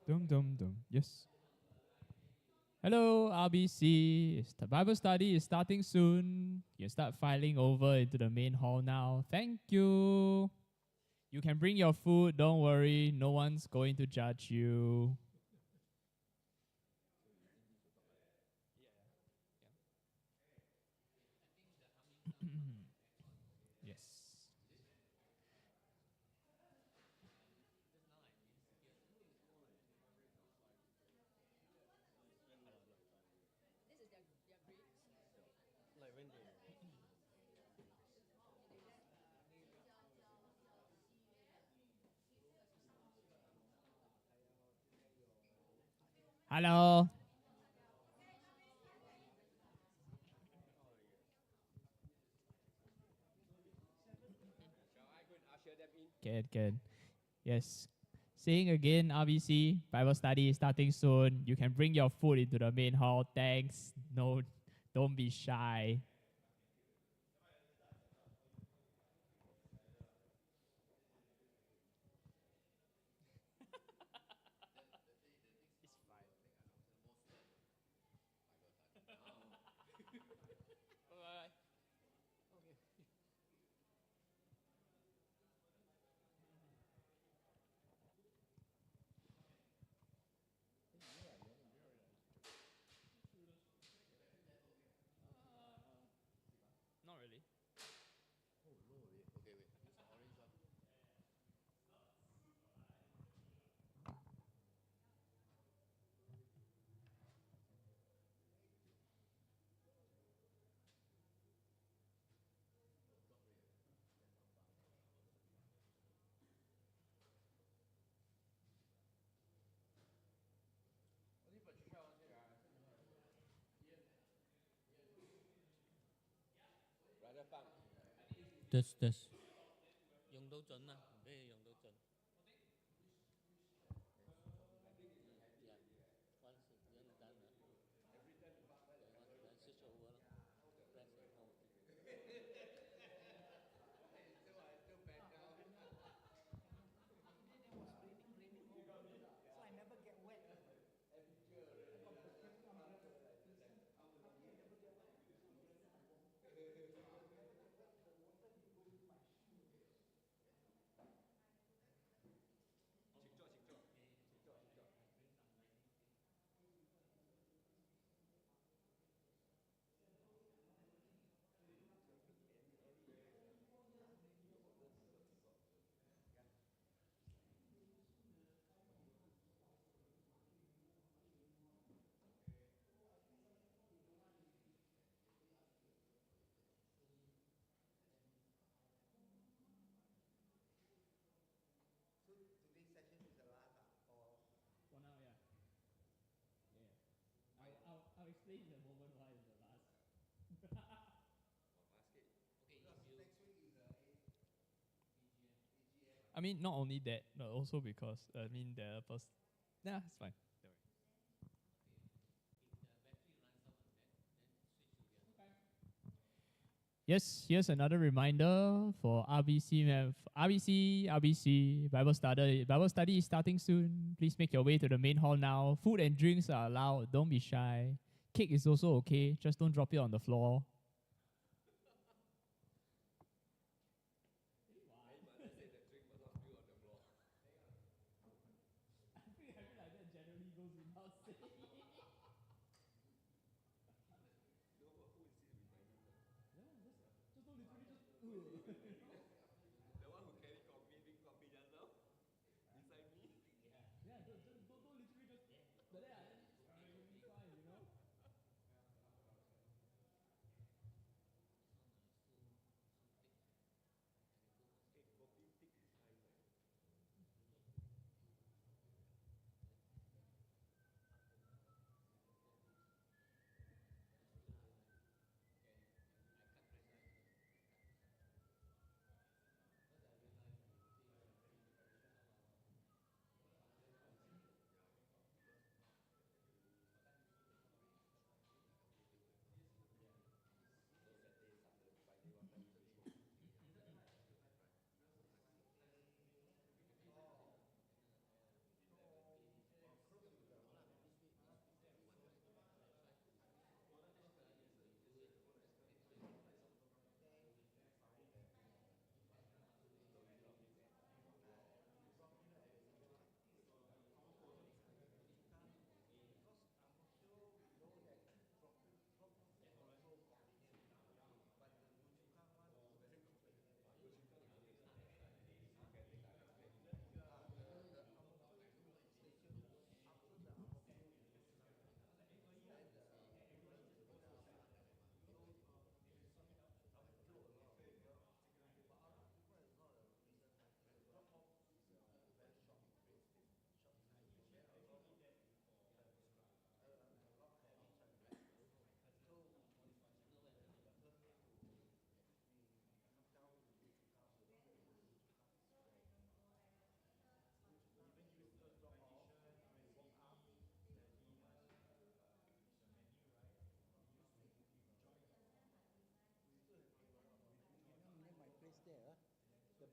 Dum dum dum. Yes. Hello, RBC. The Bible study is starting soon. You can start filing over into the main hall now. Thank you. You can bring your food. Don't worry. No one's going to judge you. Yes. Hello. Good, good. Yes. Saying again, RBC, Bible study is starting soon. You can bring your food into the main hall. Thanks. No, don't be shy. Not really. Test test. 用到盡啊，唔俾你用到盡。Once you're done, then switch over. For now, yeah. Yeah. I'll explain in a moment why is the last. I mean, not only that, but also because I mean the first. Nah, it's fine. Don't worry. Yes, here's another reminder for RBC Bible study is starting soon. Please make your way to the main hall now. Food and drinks are allowed. Don't be shy. Cake is also okay. Just don't drop it on the floor.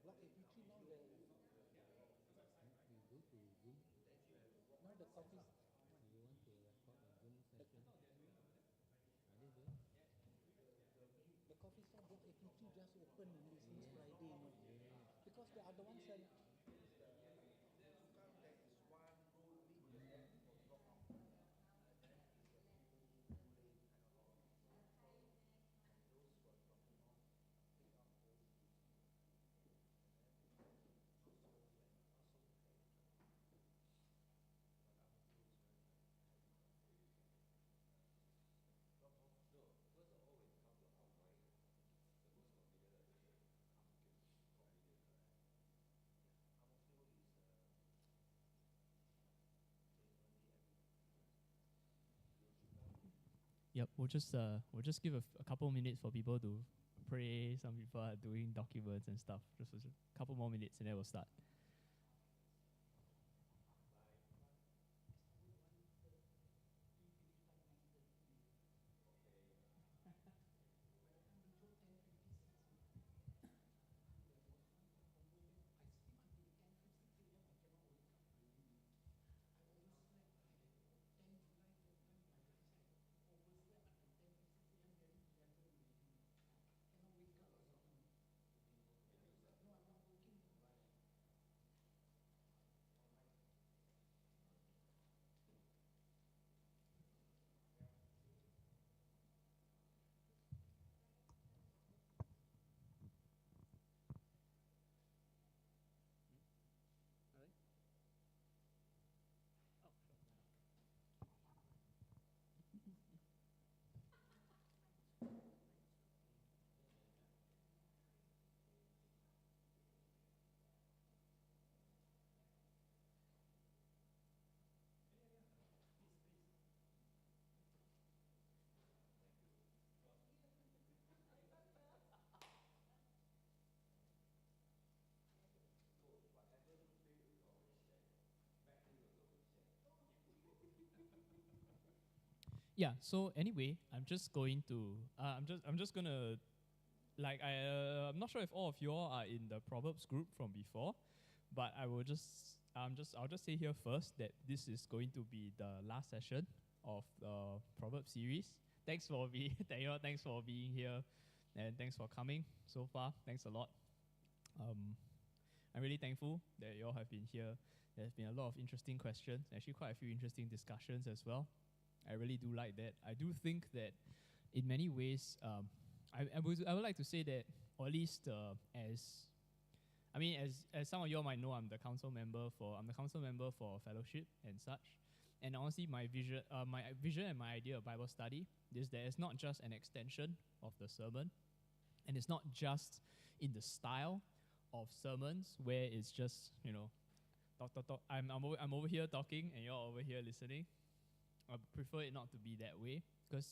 Block 83 now the we go to Zoom. Now the coffee. You want to record a Zoom session? Are they doing? The coffee shop block 83 just opened only since Friday, no? Because the other one said. Yep, we'll just give a couple minutes for people to pray. Some people are doing documents and stuff. Just a couple more minutes and then we'll start. Yeah. So anyway, I'm just going to I'm just gonna I'm not sure if all of you all are in the Proverbs group from before, but I will I'll just say here first that this is going to be the last session of the Proverbs series. Thanks for thanks for being here, and thanks for coming so far. Thanks a lot. I'm really thankful that you all have been here. There's been a lot of interesting questions, actually quite a few interesting discussions as well. I really do like that. I do think that in many ways, I would like to say that, or at least as some of you all might know, I'm the council member for fellowship and such. And honestly, my vision and my idea of Bible study is that it's not just an extension of the sermon, and it's not just in the style of sermons where it's just talk. I'm over here talking and you're over here listening. I prefer it not to be that way because,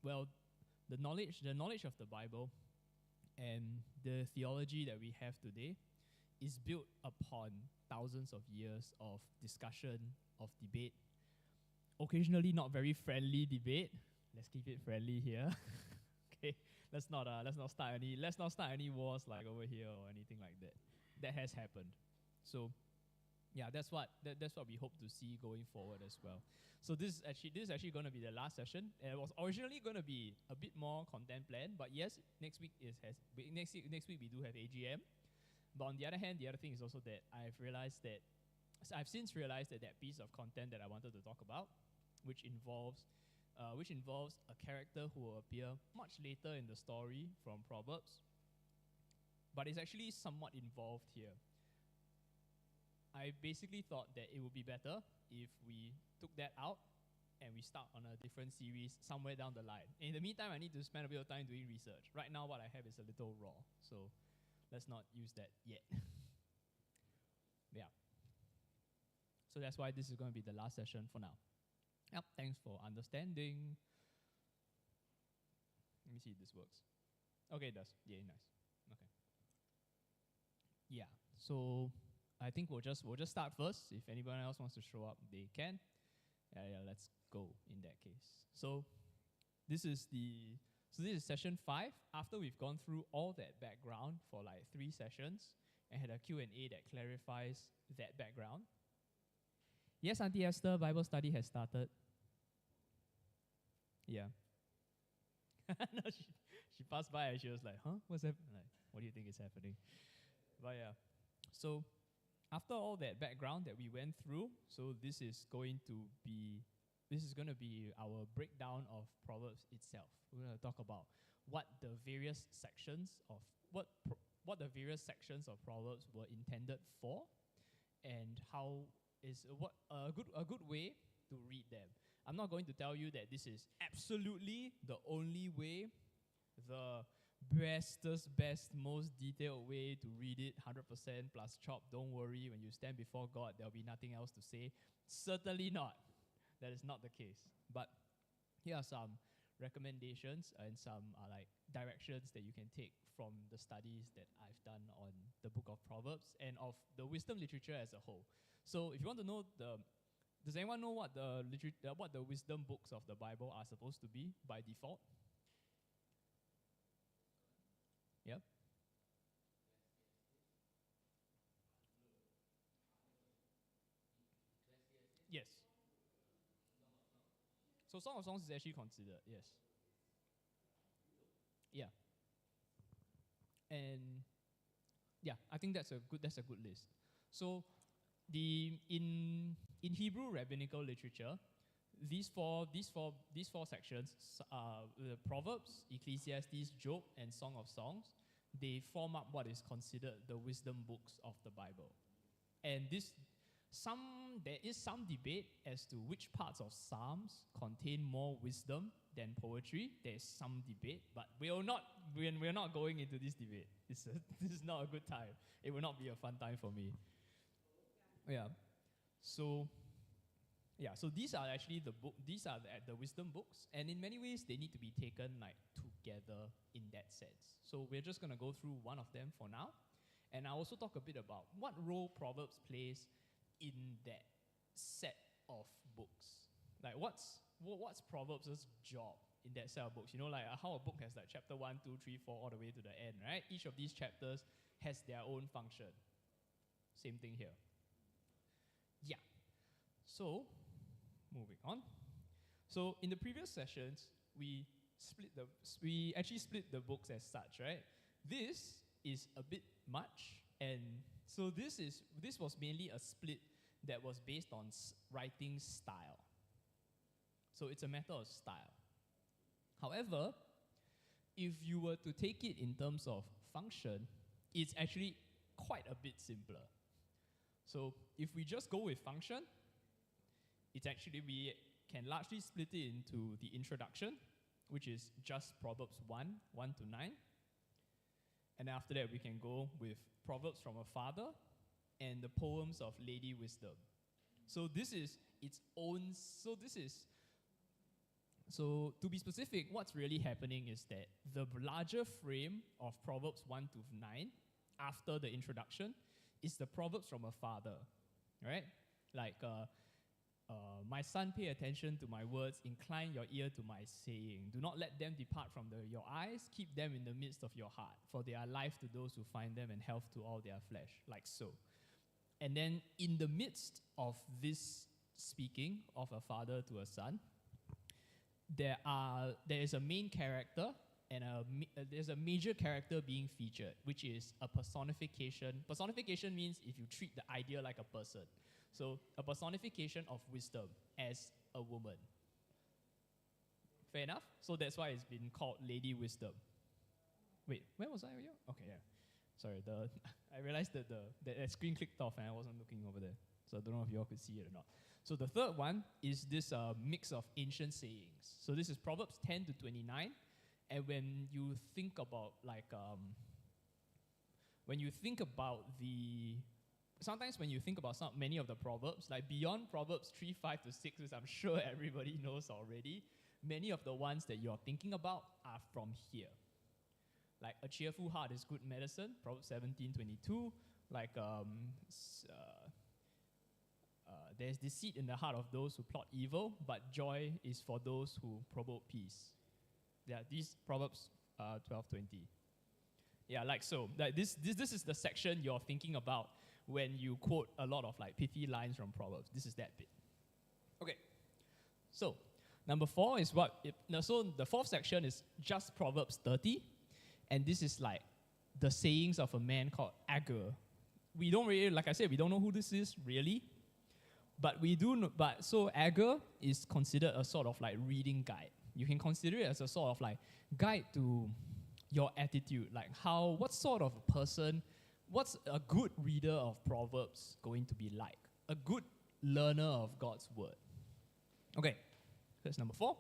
well, the knowledge of the Bible and the theology that we have today is built upon thousands of years of discussion, of debate, occasionally not very friendly debate. Let's keep it friendly here. Okay, let's not start any wars like over here or anything like that. That has happened. So yeah, that's what we hope to see going forward as well. So this is actually going to be the last session. And it was originally going to be a bit more content planned, but yes, next week we do have AGM. But on the other hand, the other thing is also that I've since realized that piece of content that I wanted to talk about, which involves a character who will appear much later in the story from Proverbs, but it's actually somewhat involved here. I basically thought that it would be better if we took that out and we start on a different series somewhere down the line. In the meantime, I need to spend a bit of time doing research. Right now, what I have is a little raw, so let's not use that yet. Yeah. So that's why this is going to be the last session for now. Yep, thanks for understanding. Let me see if this works. Okay, it does. Yeah, nice. Okay. Yeah, so I think we'll just start first. If anyone else wants to show up, they can. Yeah, let's go in that case. So this is the So this is session 5. After we've gone through all that background for like 3 sessions and had a Q&A that clarifies that background. Yes, Auntie Esther, Bible study has started. Yeah. No, she passed by and she was like, huh? What's happening? Like, what do you think is happening? But yeah. So after all that background that we went through, so this is going to be our breakdown of Proverbs itself. We're going to talk about what the various sections of Proverbs were intended for, and how is what a good way to read them. I'm not going to tell you that this is absolutely the only way, the best, most detailed way to read it, 100% plus chop. Don't worry, when you stand before God, there'll be nothing else to say. Certainly not. That is not the case. But here are some recommendations and some like directions that you can take from the studies that I've done on the book of Proverbs and of the wisdom literature as a whole. So if you want to know does anyone know what the wisdom books of the Bible are supposed to be by default? Yep. Yes. So Song of Songs is actually considered, yes. Yeah. And yeah, I think that's a good list. So in Hebrew rabbinical literature, these four sections, the Proverbs, Ecclesiastes, Job, and Song of Songs, they form up what is considered the wisdom books of the Bible. And there is some debate as to which parts of Psalms contain more wisdom than poetry. There is some debate, but we're not going into this debate. This is not a good time. It will not be a fun time for me. Yeah. So these are actually these are the wisdom books, and in many ways they need to be taken like together in that sense. So we're just going to go through one of them for now, and I'll also talk a bit about what role Proverbs plays in that set of books. Like what's Proverbs' job in that set of books? You know, like how a book has like chapter 1, 2, 3, 4 all the way to the end, right? Each of these chapters has their own function. Same thing here. Yeah. So, moving on. So, in the previous sessions, we actually split the books as such, right? This is a bit much, and so this was mainly a split that was based on writing style. So it's a matter of style. However, if you were to take it in terms of function, it's actually quite a bit simpler. So if we just go with function, it's actually, we can largely split it into the introduction, which is just Proverbs 1 to 9. And after that, we can go with Proverbs from a Father and the poems of Lady Wisdom. So this is its own, so to be specific, what's really happening is that the larger frame of Proverbs 1 to 9, after the introduction, is the Proverbs from a Father, right? Like, my son, pay attention to my words, incline your ear to my saying. Do not let them depart from your eyes, keep them in the midst of your heart, for they are life to those who find them and health to all their flesh, like so. And then in the midst of this speaking of a father to a son, there is a main character and there's a major character being featured, which is a personification. Personification means if you treat the idea like a person. So a personification of wisdom as a woman. Fair enough? So that's why it's been called Lady Wisdom. Wait, where was I? Okay, yeah. Sorry, I realized that the screen clicked off and I wasn't looking over there. So I don't know if you all could see it or not. So the third one is this mix of ancient sayings. So this is Proverbs 10 to 29. And when you think about sometimes when you think about many of the Proverbs, like beyond Proverbs 3, 5 to 6, which I'm sure everybody knows already, many of the ones that you're thinking about are from here. Like a cheerful heart is good medicine, Proverbs 17:22. Like there's deceit in the heart of those who plot evil, but joy is for those who promote peace. Yeah, these Proverbs 12:20. Yeah, like so. Like this is the section you're thinking about when you quote a lot of like pithy lines from Proverbs. This is that bit. Okay. So, number 4 is so the fourth section is just Proverbs 30, and this is like the sayings of a man called Agur. We don't really, like I said, we don't know who this is really, but we do know, but so Agur is considered a sort of like reading guide. You can consider it as a sort of like guide to your attitude, like what sort of a person, what's a good reader of Proverbs going to be like? A good learner of God's word. Okay, that's number 4.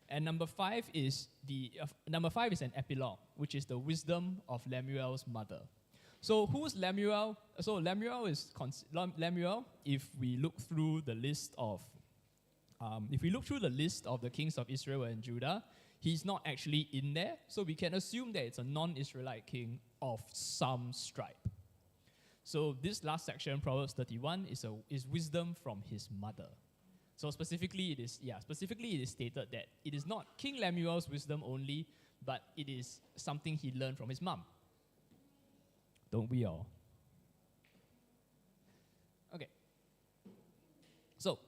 And number 5 is an epilogue, which is the wisdom of Lemuel's mother. So who's Lemuel? So Lemuel is Lemuel. If we look through the list of the kings of Israel and Judah, he's not actually in there. So we can assume that it's a non-Israelite king of some stripe. So this last section, Proverbs 31, is wisdom from his mother. So specifically it is stated that it is not King Lemuel's wisdom only, but it is something he learned from his mom. Don't we all? Okay. So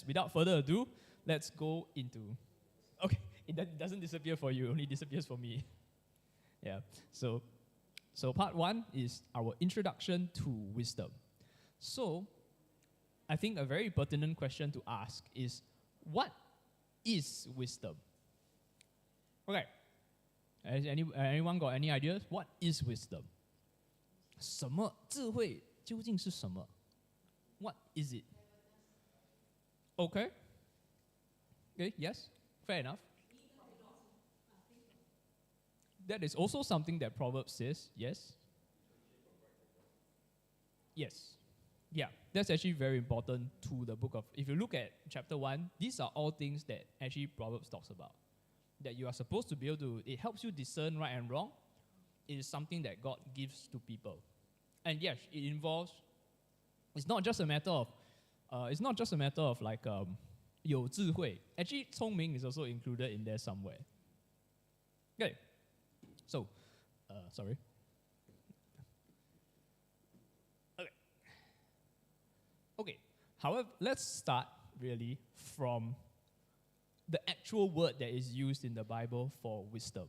without further ado, let's go into. Okay, it doesn't disappear for you; it only disappears for me. Yeah. So part 1 is our introduction to wisdom. So, I think a very pertinent question to ask is, what is wisdom? Okay. Has anyone got any ideas? What is wisdom? 什么智慧究竟是什么? What is it? Okay. Okay, yes. Fair enough. That is also something that Proverbs says, yes? Yes. Yeah, that's actually very important to the book of, if you look at chapter 1, these are all things that actually Proverbs talks about. That you are supposed to be able to, it helps you discern right and wrong. It is something that God gives to people. And yes, it involves, it's not just a matter of like, 有智慧. Actually, 聪明 is also included in there somewhere. Okay. So, sorry. Okay, however, let's start really from the actual word that is used in the Bible for wisdom.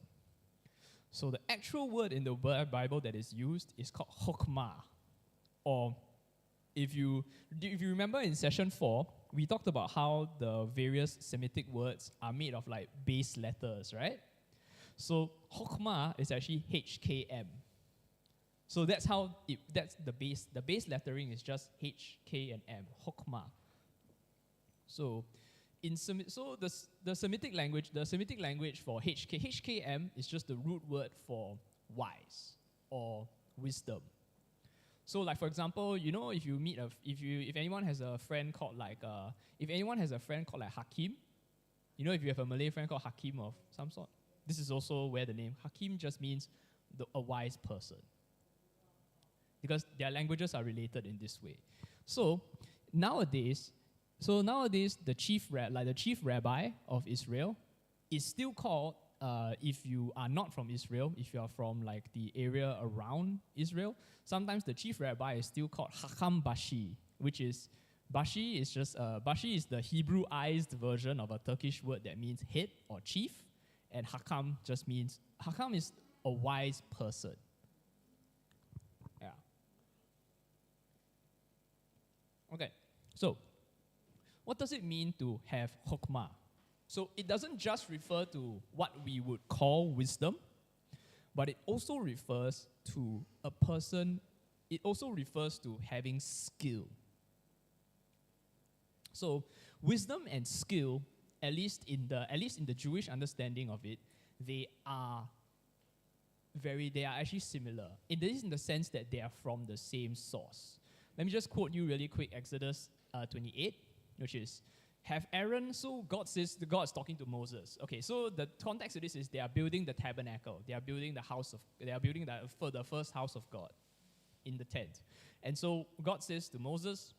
So the actual word in the Bible that is used is called chokmah. Or if you remember in session 4, we talked about how the various Semitic words are made of like base letters, right? So chokmah is actually HKM. So that's the base. The base lettering is just H, K, and M. Chokmah. So, the Semitic language for HKM is just the root word for wise or wisdom. So, like for example, if anyone has a friend called like Hakim, if you have a Malay friend called Hakim of some sort, this is also where the name Hakim just means a wise person. Because their languages are related in this way. So nowadays, the chief rabbi of Israel is still called, if you are not from Israel, if you are from like the area around Israel, sometimes the chief rabbi is still called Hakam Bashi, which is, Bashi is the Hebrewized version of a Turkish word that means head or chief, and Hakam is a wise person. Okay, so what does it mean to have chokmah? So it doesn't just refer to what we would call wisdom, but it also refers to a person, it also refers to having skill. So wisdom and skill, at least in the Jewish understanding of it, they are actually similar. It is in the sense that they are from the same source. Let me just quote you really quick, Exodus 28, which is, have Aaron, so God's talking to Moses. Okay, so the context of this is they are building the tabernacle. They are building the first house of God in the tent. And so God says to Moses,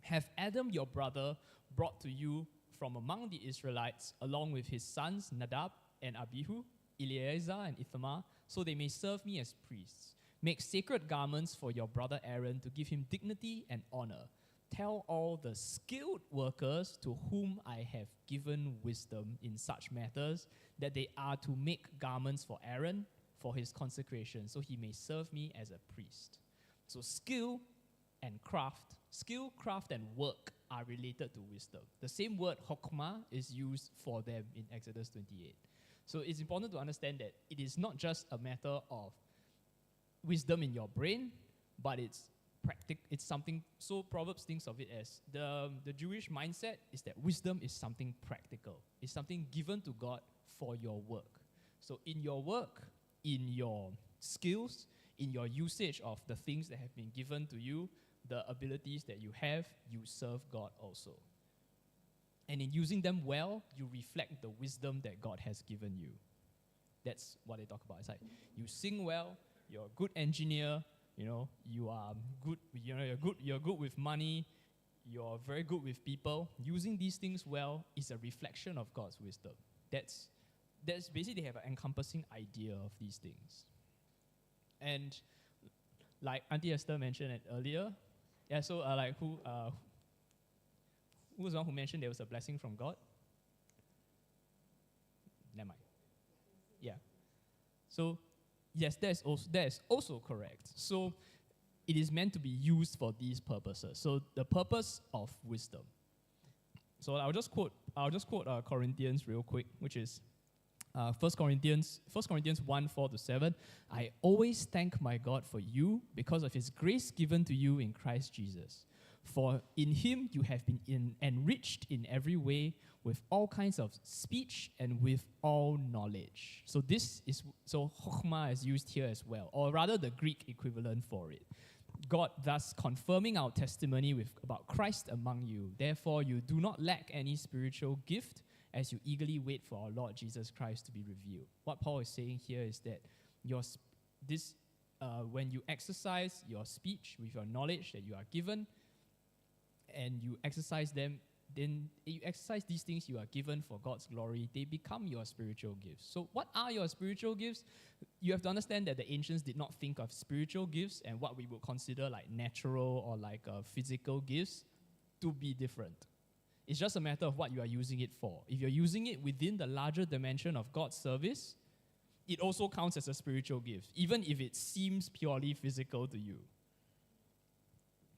have Adam your brother brought to you from among the Israelites along with his sons Nadab, and Abihu, Eleazar and Ithamar, so they may serve me as priests. Make sacred garments for your brother Aaron to give him dignity and honor. Tell all the skilled workers to whom I have given wisdom in such matters that they are to make garments for Aaron for his consecration, so he may serve me as a priest. So skill, craft, and work are related to wisdom. The same word, hokmah, is used for them in Exodus 28. So it's important to understand that it is not just a matter of wisdom in your brain, but it's something. So Proverbs thinks of it as the Jewish mindset is that wisdom is something practical. It's something given to God for your work. So in your work, in your skills, in your usage of the things that have been given to you, the abilities that you have, you serve God also. And in using them well, you reflect the wisdom that God has given you. That's what they talk about. It's like you sing well, you're a good engineer, you are good, you're good with money, you're very good with people. Using these things well is a reflection of God's wisdom. That's basically, they have an encompassing idea of these things. And like Auntie Esther mentioned it earlier, who was the one who mentioned there was a blessing from God? Never mind. Yeah. So yes, that is also correct. So it is meant to be used for these purposes. So the purpose of wisdom. So I'll just quote Corinthians real quick, which is 1 Corinthians 1:4-7. I always thank my God for you because of his grace given to you in Christ Jesus. For in him you have been enriched in every way with all kinds of speech and with all knowledge. So chokhmah is used here as well, or rather the Greek equivalent for it. God thus confirming our testimony about Christ among you. Therefore you do not lack any spiritual gift as you eagerly wait for our Lord Jesus Christ to be revealed. What Paul is saying here is that when you exercise your speech with your knowledge that you are given, and you exercise them, then you exercise these things you are given for God's glory, they become your spiritual gifts. So what are your spiritual gifts? You have to understand that the ancients did not think of spiritual gifts and what we would consider like natural or like physical gifts to be different. It's just a matter of what you are using it for. If you're using it within the larger dimension of God's service, it also counts as a spiritual gift, even if it seems purely physical to you.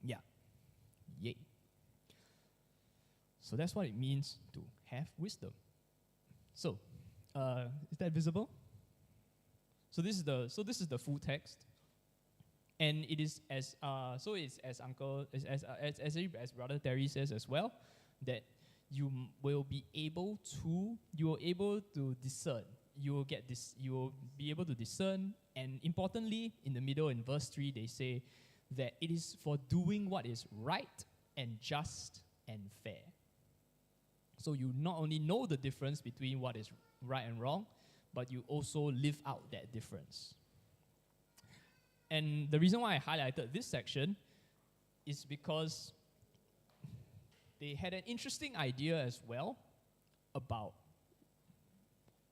Yeah. Yay. So that's what it means to have wisdom. So, is that visible? So this is the full text, and it is as Brother Terry says as well, that you will be able to discern. You will be able to discern, and importantly, in the middle in verse 3, they say that it is for doing what is right and just and fair. So you not only know the difference between what is right and wrong, but you also live out that difference. And the reason why I highlighted this section is because they had an interesting idea as well about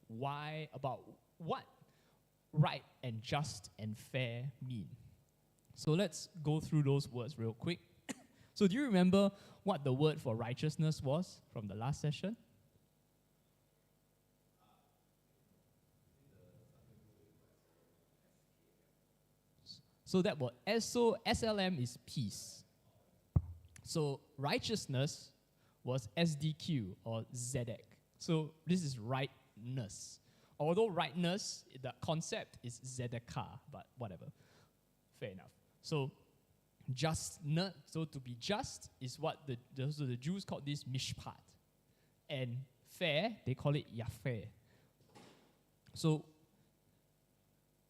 what right and just and fair mean. So let's go through those words real quick. So do you remember what the word for righteousness was from the last session? So that word, SLM is peace. So righteousness was SDQ or ZX. So this is rightness. Although rightness, the concept is ZK, but whatever. Fair enough. So justness, so to be just is what the Jews called this mishpat. And fair, they call it yafeh. So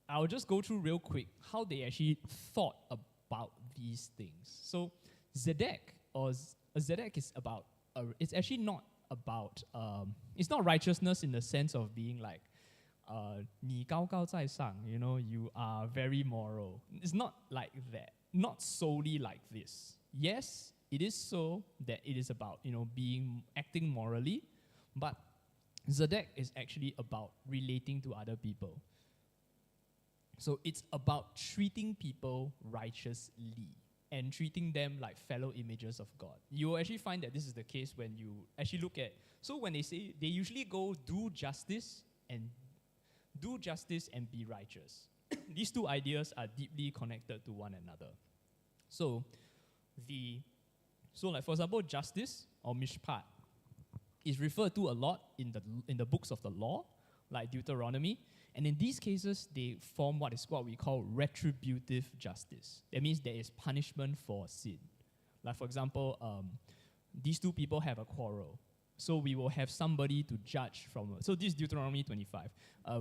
I'll just go through real quick how they actually thought about these things. So Zedek is about, it's actually not about, it's not righteousness in the sense of being like, 你高高在上, you are very moral. It's not like that. Not solely like this. Yes, it is so that it is about, acting morally, but Zedek is actually about relating to other people. So it's about treating people righteously and treating them like fellow images of God. You will actually find that this is the case when you actually look at, so when they say, they usually go do justice and be righteous. These two ideas are deeply connected to one another. So like for example, justice or mishpat is referred to a lot in the books of the law, like Deuteronomy. And in these cases, they form what we call retributive justice. That means there is punishment for sin. Like for example, these two people have a quarrel. So we will have somebody to judge from. So this is Deuteronomy 25.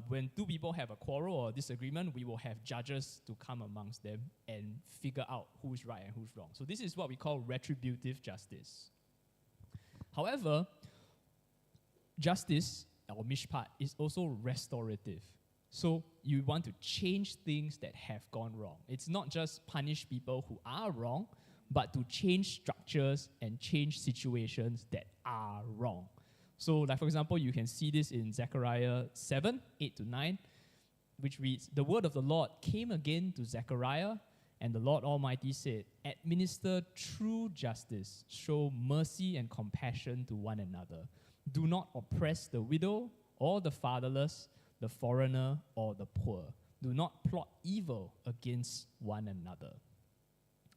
When two people have a quarrel or disagreement, we will have judges to come amongst them and figure out who's right and who's wrong. So this is what we call retributive justice. However, justice or mishpat is also restorative. So you want to change things that have gone wrong. It's not just punish people who are wrong, but to change structures and change situations that are wrong. So like for example, you can see this in Zechariah 7, 8-9, which reads, "The word of the Lord came again to Zechariah, and the Lord Almighty said, administer true justice, show mercy and compassion to one another. Do not oppress the widow or the fatherless, the foreigner or the poor. Do not plot evil against one another."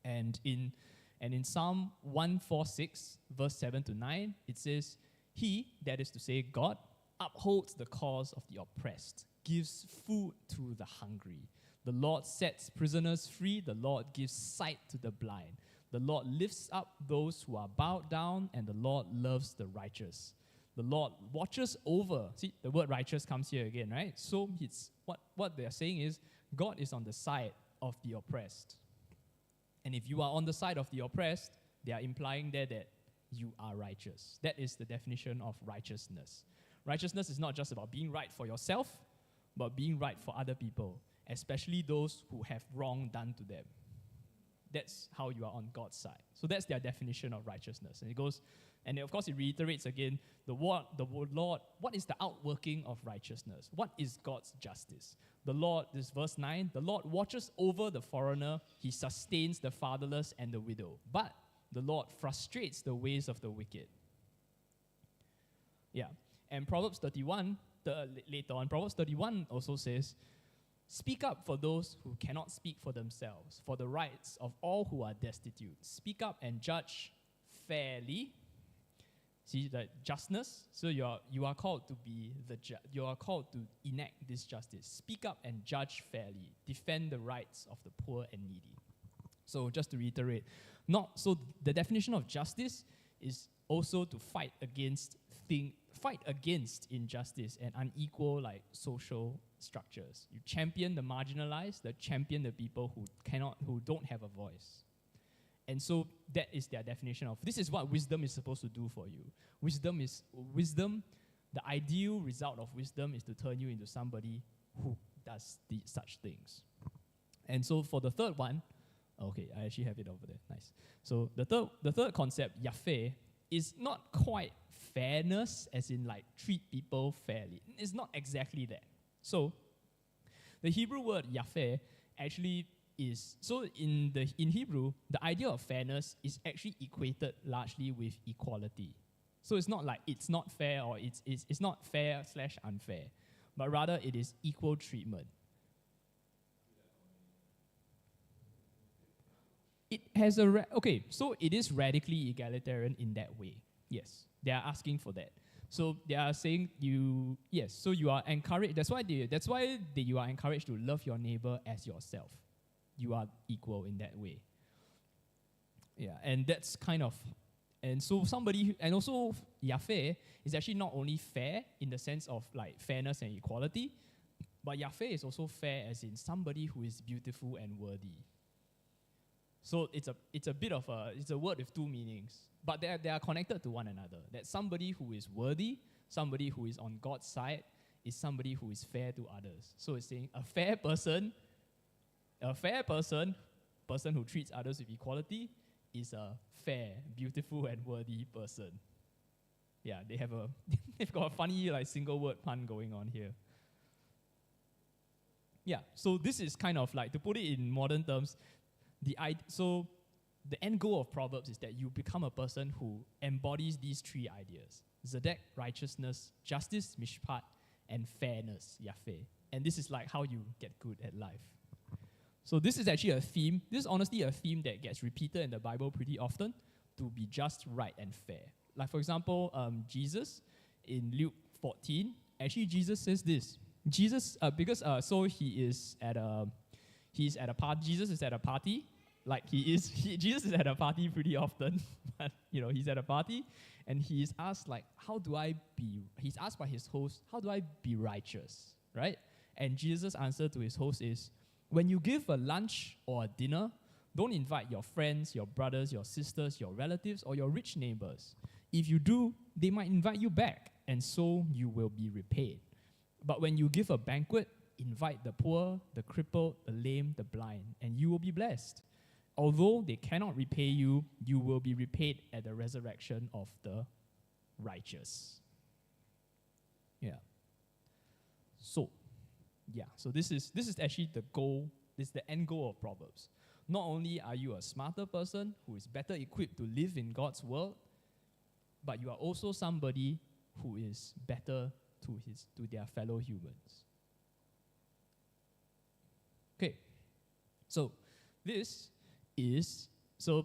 And in Psalm 146, verse 7-9, it says, "He," that is to say God, "upholds the cause of the oppressed, gives food to the hungry. The Lord sets prisoners free. The Lord gives sight to the blind. The Lord lifts up those who are bowed down, and the Lord loves the righteous. The Lord watches over." See, the word righteous comes here again, right? So it's what they're saying is God is on the side of the oppressed. And if you are on the side of the oppressed, they are implying there that you are righteous. That is the definition of righteousness. Righteousness is not just about being right for yourself, but being right for other people, especially those who have wrong done to them. That's how you are on God's side. So that's their definition of righteousness. And it goes, and of course it reiterates again, the Lord, what is the outworking of righteousness? What is God's justice? The Lord, this verse 9, "The Lord watches over the foreigner, he sustains the fatherless and the widow. But the Lord frustrates the ways of the wicked." Yeah. And Proverbs 31, later on, Proverbs 31 also says, "Speak up for those who cannot speak for themselves, for the rights of all who are destitute. Speak up and judge fairly." See, that justness. So you are called to be you are called to enact this justice. Speak up and judge fairly. Defend the rights of the poor and needy. So just to reiterate, the definition of justice is also to fight against injustice and unequal social structures. You champion the marginalized, champion the people who don't have a voice. And so that is their definition of, this is what wisdom is supposed to do for you. Wisdom, the ideal result of wisdom is to turn you into somebody who does such things. And so for the third one, okay, I actually have it over there, nice. So the third concept, yafeh, is not quite fairness, as in treat people fairly. It's not exactly that. So the Hebrew word yafeh actually is, so in Hebrew, the idea of fairness is actually equated largely with equality. So it's not like it's not fair or it's not fair/unfair, but rather it is equal treatment. It has so it is radically egalitarian in that way. Yes, they are asking for that. So they are saying so you are encouraged. That's why you are encouraged to love your neighbor as yourself. You are equal in that way. Yeah, and that's kind of, and so also yafeh is actually not only fair in the sense of fairness and equality, but yafeh is also fair as in somebody who is beautiful and worthy. So it's a word with two meanings, but they are connected to one another. That somebody who is worthy, somebody who is on God's side, is somebody who is fair to others. So it's saying a fair person who treats others with equality, is a fair, beautiful, and worthy person. Yeah, they have a they've got a funny like single word pun going on here. Yeah, so this is kind of like, to put it in modern terms, so the end goal of Proverbs is that you become a person who embodies these three ideas: Zedek, righteousness; justice, mishpat; and fairness, yafeh. And this is like how you get good at life. So this is actually a theme. This is honestly a theme that gets repeated in the Bible pretty often, to be just, right, and fair. Like for example, Jesus in Luke 14, actually Jesus says this. Jesus, he's at a party. Jesus is at a party, Jesus is at a party pretty often, but he's at a party, and he's asked he's asked by his host, how do I be righteous, right? And Jesus' answer to his host is, when you give a lunch or a dinner, don't invite your friends, your brothers, your sisters, your relatives, or your rich neighbors. If you do, they might invite you back, and so you will be repaid. But when you give a banquet, invite the poor, the crippled, the lame, the blind, and you will be blessed. Although they cannot repay you, you will be repaid at the resurrection of the righteous. Yeah. So this is actually the goal. This is the end goal of Proverbs. Not only are you a smarter person who is better equipped to live in God's world, but you are also somebody who is better to their fellow humans. Okay, so this is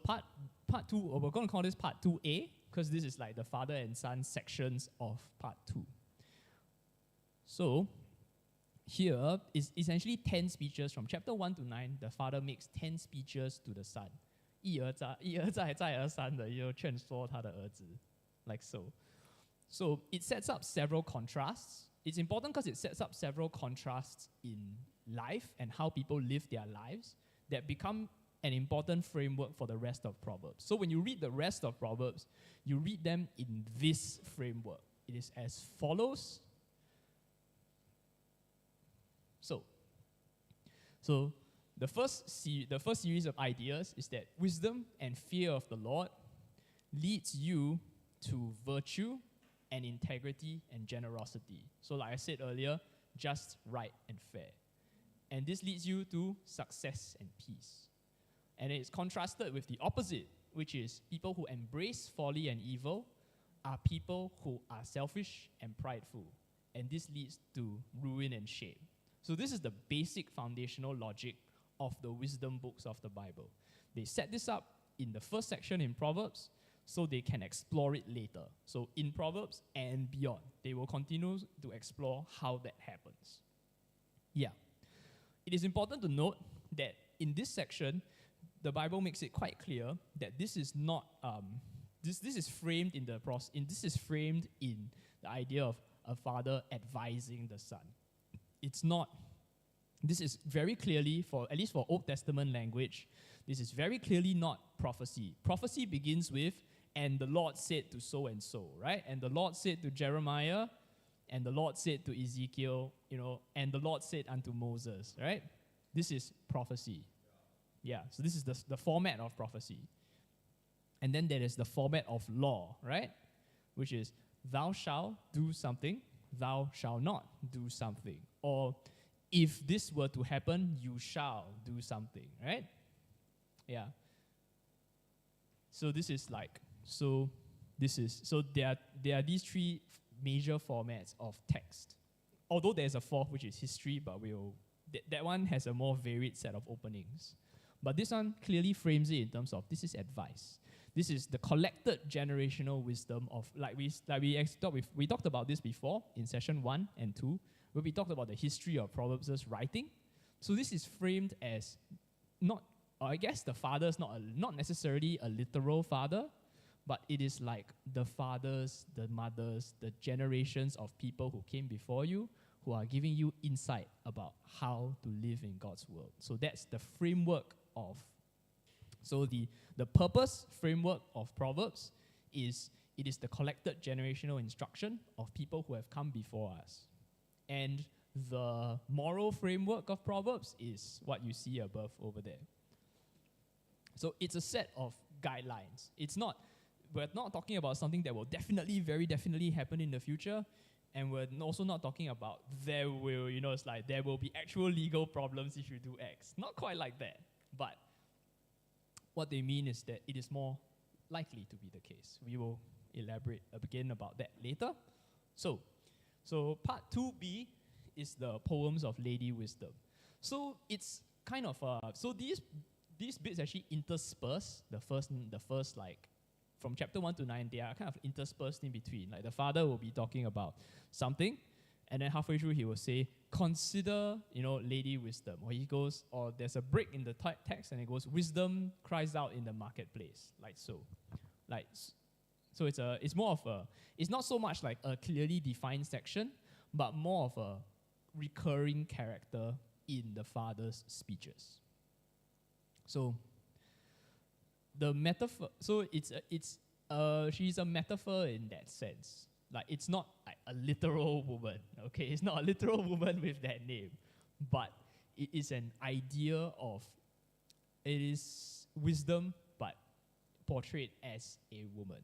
part 2, or we're going to call this part 2A, because this is like the father and son sections of part 2. So here is essentially 10 speeches from chapter 1 to 9. The father makes 10 speeches to the son. 一而再再而三的劝说他的儿子, like so. So it sets up several contrasts. It's important because it sets up several contrasts in life and how people live their lives that become an important framework for the rest of Proverbs. So when you read the rest of Proverbs, you read them in this framework. It is as follows. So the first series of ideas is that wisdom and fear of the Lord leads you to virtue and integrity and generosity. So like I said earlier, just, right, and fair. And this leads you to success and peace. And it's contrasted with the opposite, which is people who embrace folly and evil are people who are selfish and prideful. And this leads to ruin and shame. So this is the basic foundational logic of the wisdom books of the Bible. They set this up in the first section in Proverbs, so they can explore it later. So in Proverbs and beyond, they will continue to explore how that happens. Yeah. It is important to note that in this section, the Bible makes it quite clear that this is not this is framed in the idea of a father advising the son. It's not. This is very clearly, at least for Old Testament language, this is very clearly not prophecy. Prophecy begins with, and the Lord said to so and so, right? And the Lord said to Jeremiah, and the Lord said to Ezekiel, and the Lord said unto Moses, right? This is prophecy. Yeah, so this is the format of prophecy. And then there is the format of law, right? Which is, thou shalt do something, thou shalt not do something. Or, if this were to happen, you shall do something, right? Yeah. So there are these three major formats of text. Although there's a fourth, which is history, but that one has a more varied set of openings. But this one clearly frames it in terms of, this is advice. This is the collected generational wisdom of, we talked about this before in session 1 and 2, where we talked about the history of Proverbs' writing. So this is framed as the father is not necessarily a literal father, but it is like the fathers, the mothers, the generations of people who came before you, who are giving you insight about how to live in God's world. So that's the framework of. So the purpose framework of Proverbs is, it is the collected generational instruction of people who have come before us. And the moral framework of Proverbs is what you see above over there. So it's a set of guidelines. It's not, we're not talking about something that will definitely, very definitely happen in the future. And we're also not talking about there will, it's like there will be actual legal problems if you do X. Not quite like that. But what they mean is that it is more likely to be the case. We will elaborate again about that later. So part 2b is the poems of Lady Wisdom. So it's kind of so these bits actually intersperse the first like from chapter 1 to 9, they are kind of interspersed in between. Like the father will be talking about something, and then halfway through he will say, consider, Lady Wisdom. Or he goes, or there's a break in the text, and it goes, wisdom cries out in the marketplace, like so. So it's more of a, it's not so much like a clearly defined section, but more of a recurring character in the father's speeches. So the metaphor, so she's a metaphor in that sense. Like it's not like a literal woman, okay? It's not a literal woman with that name, but it is an idea of, it is wisdom, but portrayed as a woman.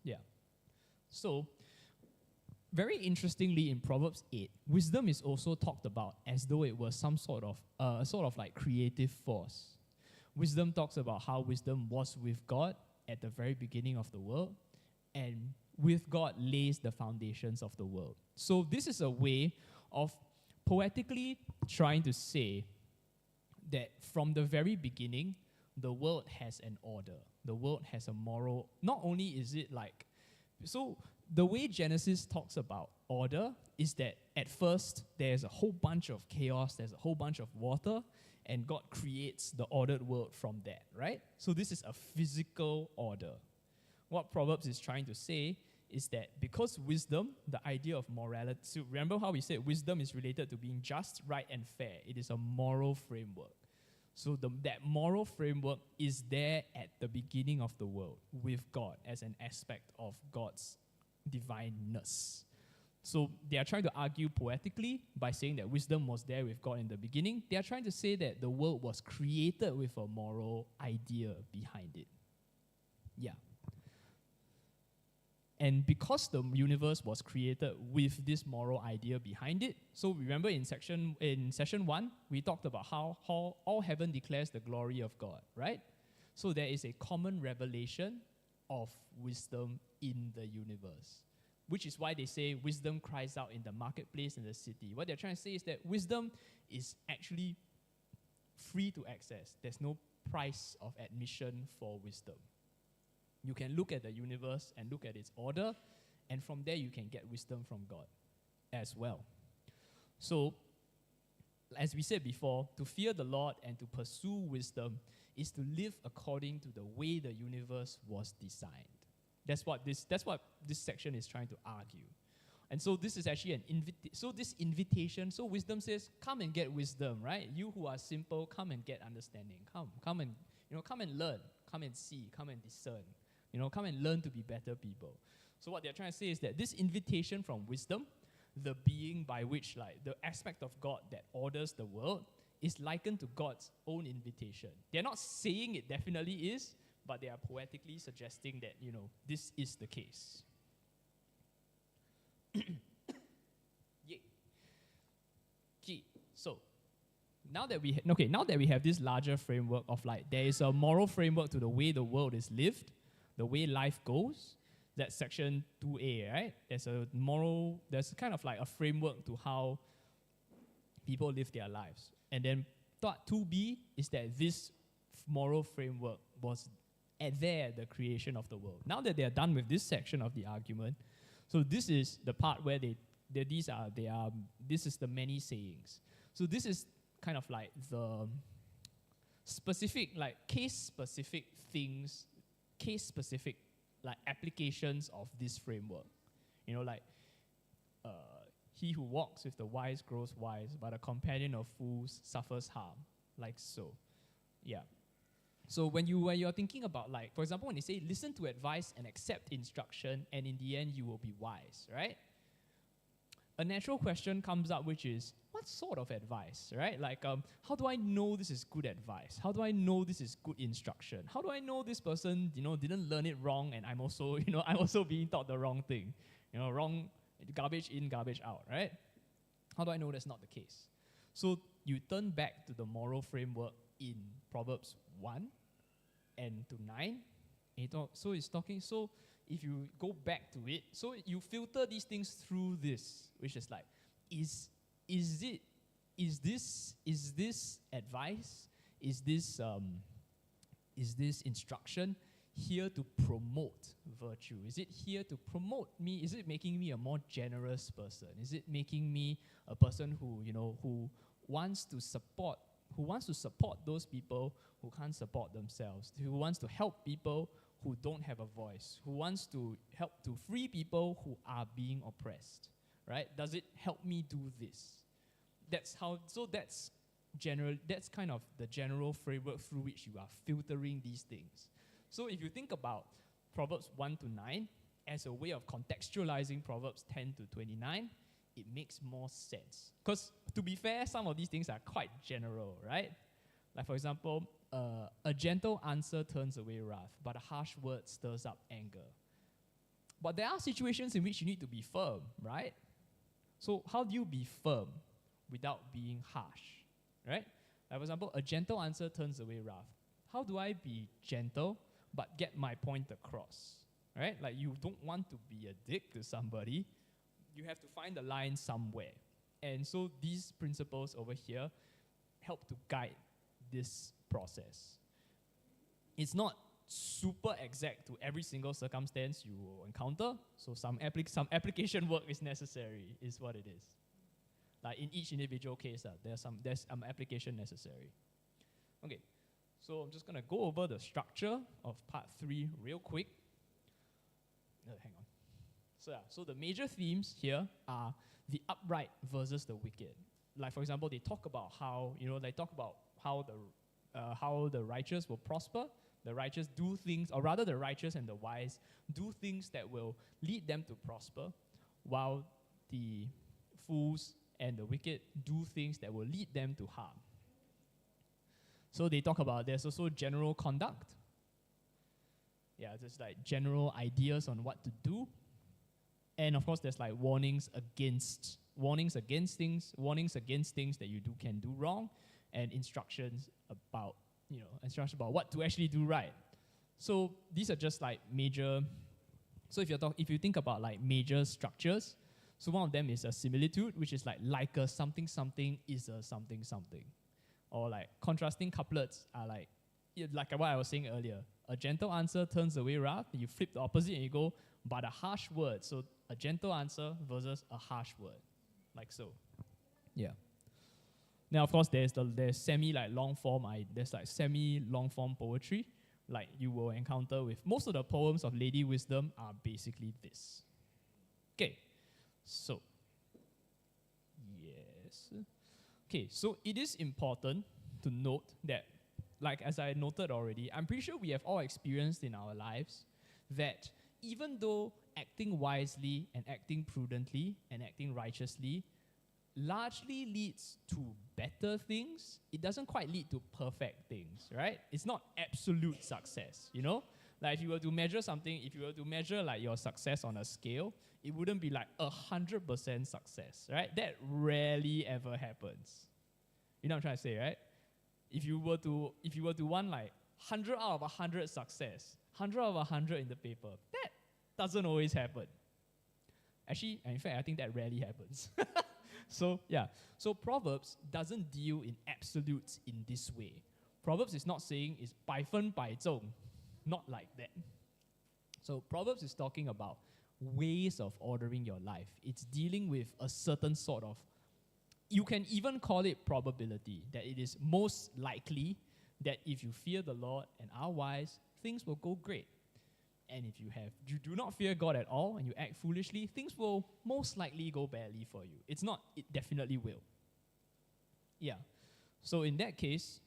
Yeah. So, very interestingly, in Proverbs 8, wisdom is also talked about as though it was some sort of like creative force. Wisdom talks about how wisdom was with God at the very beginning of the world, and with God lays the foundations of the world. So this is a way of poetically trying to say that from the very beginning, the world has an order. The world has a moral. Not only is it like, so the way Genesis talks about order is that at first there's a whole bunch of chaos, there's a whole bunch of water, and God creates the ordered world from that, right? So this is a physical order. What Proverbs is trying to say is that because wisdom, the idea of morality, so remember how we said wisdom is related to being just, right, and fair. It is a moral framework. So that moral framework is there at the beginning of the world with God as an aspect of God's divineness. So they are trying to argue poetically by saying that wisdom was there with God in the beginning. They are trying to say that the world was created with a moral idea behind it. Yeah. And because the universe was created with this moral idea behind it, so remember in session 1, we talked about how all heaven declares the glory of God, right? So there is a common revelation of wisdom in the universe, which is why they say wisdom cries out in the marketplace in the city. What they're trying to say is that wisdom is actually free to access. There's no price of admission for wisdom. You can look at the universe and look at its order, and from there you can get wisdom from God as well. So, as we said before, to fear the Lord and to pursue wisdom is to live according to the way the universe was designed. That's what this section is trying to argue. And so this is actually this invitation, so wisdom says, come and get wisdom, right? You who are simple, come and get understanding. Come and learn, come and see, come and discern. Come and learn to be better people. So what they're trying to say is that this invitation from wisdom, the being by which, like, the aspect of God that orders the world, is likened to God's own invitation. They're not saying it definitely is, but they are poetically suggesting that, this is the case. Yay. Okay, so now that we have this larger framework of like there is a moral framework to the way the world is lived, the way life goes, that's section 2a, right? There's kind of like a framework to how people live their lives. And then thought 2b is that this moral framework was at the creation of the world. Now that they are done with this section of the argument, so this is the part where this is the many sayings. So this is kind of like the specific, like case-specific things, case-specific like applications of this framework. He who walks with the wise grows wise, but a companion of fools suffers harm. Like so. Yeah. So when you're thinking about, like, for example, when they say listen to advice and accept instruction, and in the end you will be wise, right? a natural question comes up, which is, what sort of advice, right? Like, how do I know this is good advice? How do I know this is good instruction? How do I know this person, didn't learn it wrong, and I'm also, I'm also being taught the wrong thing, wrong, garbage in, garbage out, right? How do I know that's not the case? So you turn back to the moral framework in Proverbs 1 and to 9. So it's talking, so if you go back to it, so you filter these things through this, which is like, is this advice? Is this instruction here to promote virtue? Is it here to promote me? Is it making me a more generous person? Is it making me a person who wants to support those people who can't support themselves, who wants to help people who don't have a voice, who wants to help to free people who are being oppressed, right? Does it help me do this? That's kind of the general framework through which you are filtering these things. So if you think about Proverbs 1 to 9 as a way of contextualizing Proverbs 10 to 29, it makes more sense. Because to be fair, some of these things are quite general, right? Like, for example, a gentle answer turns away wrath, but a harsh word stirs up anger. But there are situations in which you need to be firm, right? So how do you be firm without being harsh, right? Like, for example, a gentle answer turns away wrath. How do I be gentle but get my point across, right? Like, you don't want to be a dick to somebody. You have to find the line somewhere. And so these principles over here help to guide this process. It's not super exact to every single circumstance you will encounter, so some application work is necessary, is what it is. Like in each individual case, there's some application necessary. Okay, so I'm just going to go over the structure of part 3 real quick. Hang on. So the major themes here are the upright versus the wicked. Like, for example, they talk about how the righteous will prosper. The righteous do things, or rather the righteous and the wise do things that will lead them to prosper, while the fools and the wicked do things that will lead them to harm. So they talk about there's also general conduct. Yeah, just like general ideas on what to do. And of course, there's like warnings against things that you can do wrong, and instructions about what to actually do right. So these are just like major. So if you think about like major structures, so one of them is a similitude, which is like a something something is a something something, or like contrasting couplets are like what I was saying earlier. A gentle answer turns away wrath. You flip the opposite and you go, but a harsh word. So a gentle answer versus a harsh word, like so. Yeah. Now, of course, there's semi long form poetry, like you will encounter with most of the poems of Lady Wisdom are basically this. Okay, so yes. Okay, so it is important to note that, like as I noted already, I'm pretty sure we have all experienced in our lives that even though acting wisely and acting prudently and acting righteously largely leads to better things, it doesn't quite lead to perfect things, right? It's not absolute success, Like if you were to measure something, if you were to measure like your success on a scale, it wouldn't be like 100% success, right? That rarely ever happens. You know what I'm trying to say, right? If you were to want like 100 out of 100 success, 100 out of 100 in the paper, that doesn't always happen. Actually, in fact, I think that rarely happens. So Proverbs doesn't deal in absolutes in this way. Proverbs is not saying it's 百分百中, not like that. So Proverbs is talking about ways of ordering your life. It's dealing with a certain sort of, you can even call it probability, that it is most likely that if you fear the Lord and are wise, things will go great. And if you do not fear God at all and you act foolishly, things will most likely go badly for you. It's not, it definitely will. Yeah. So in that case,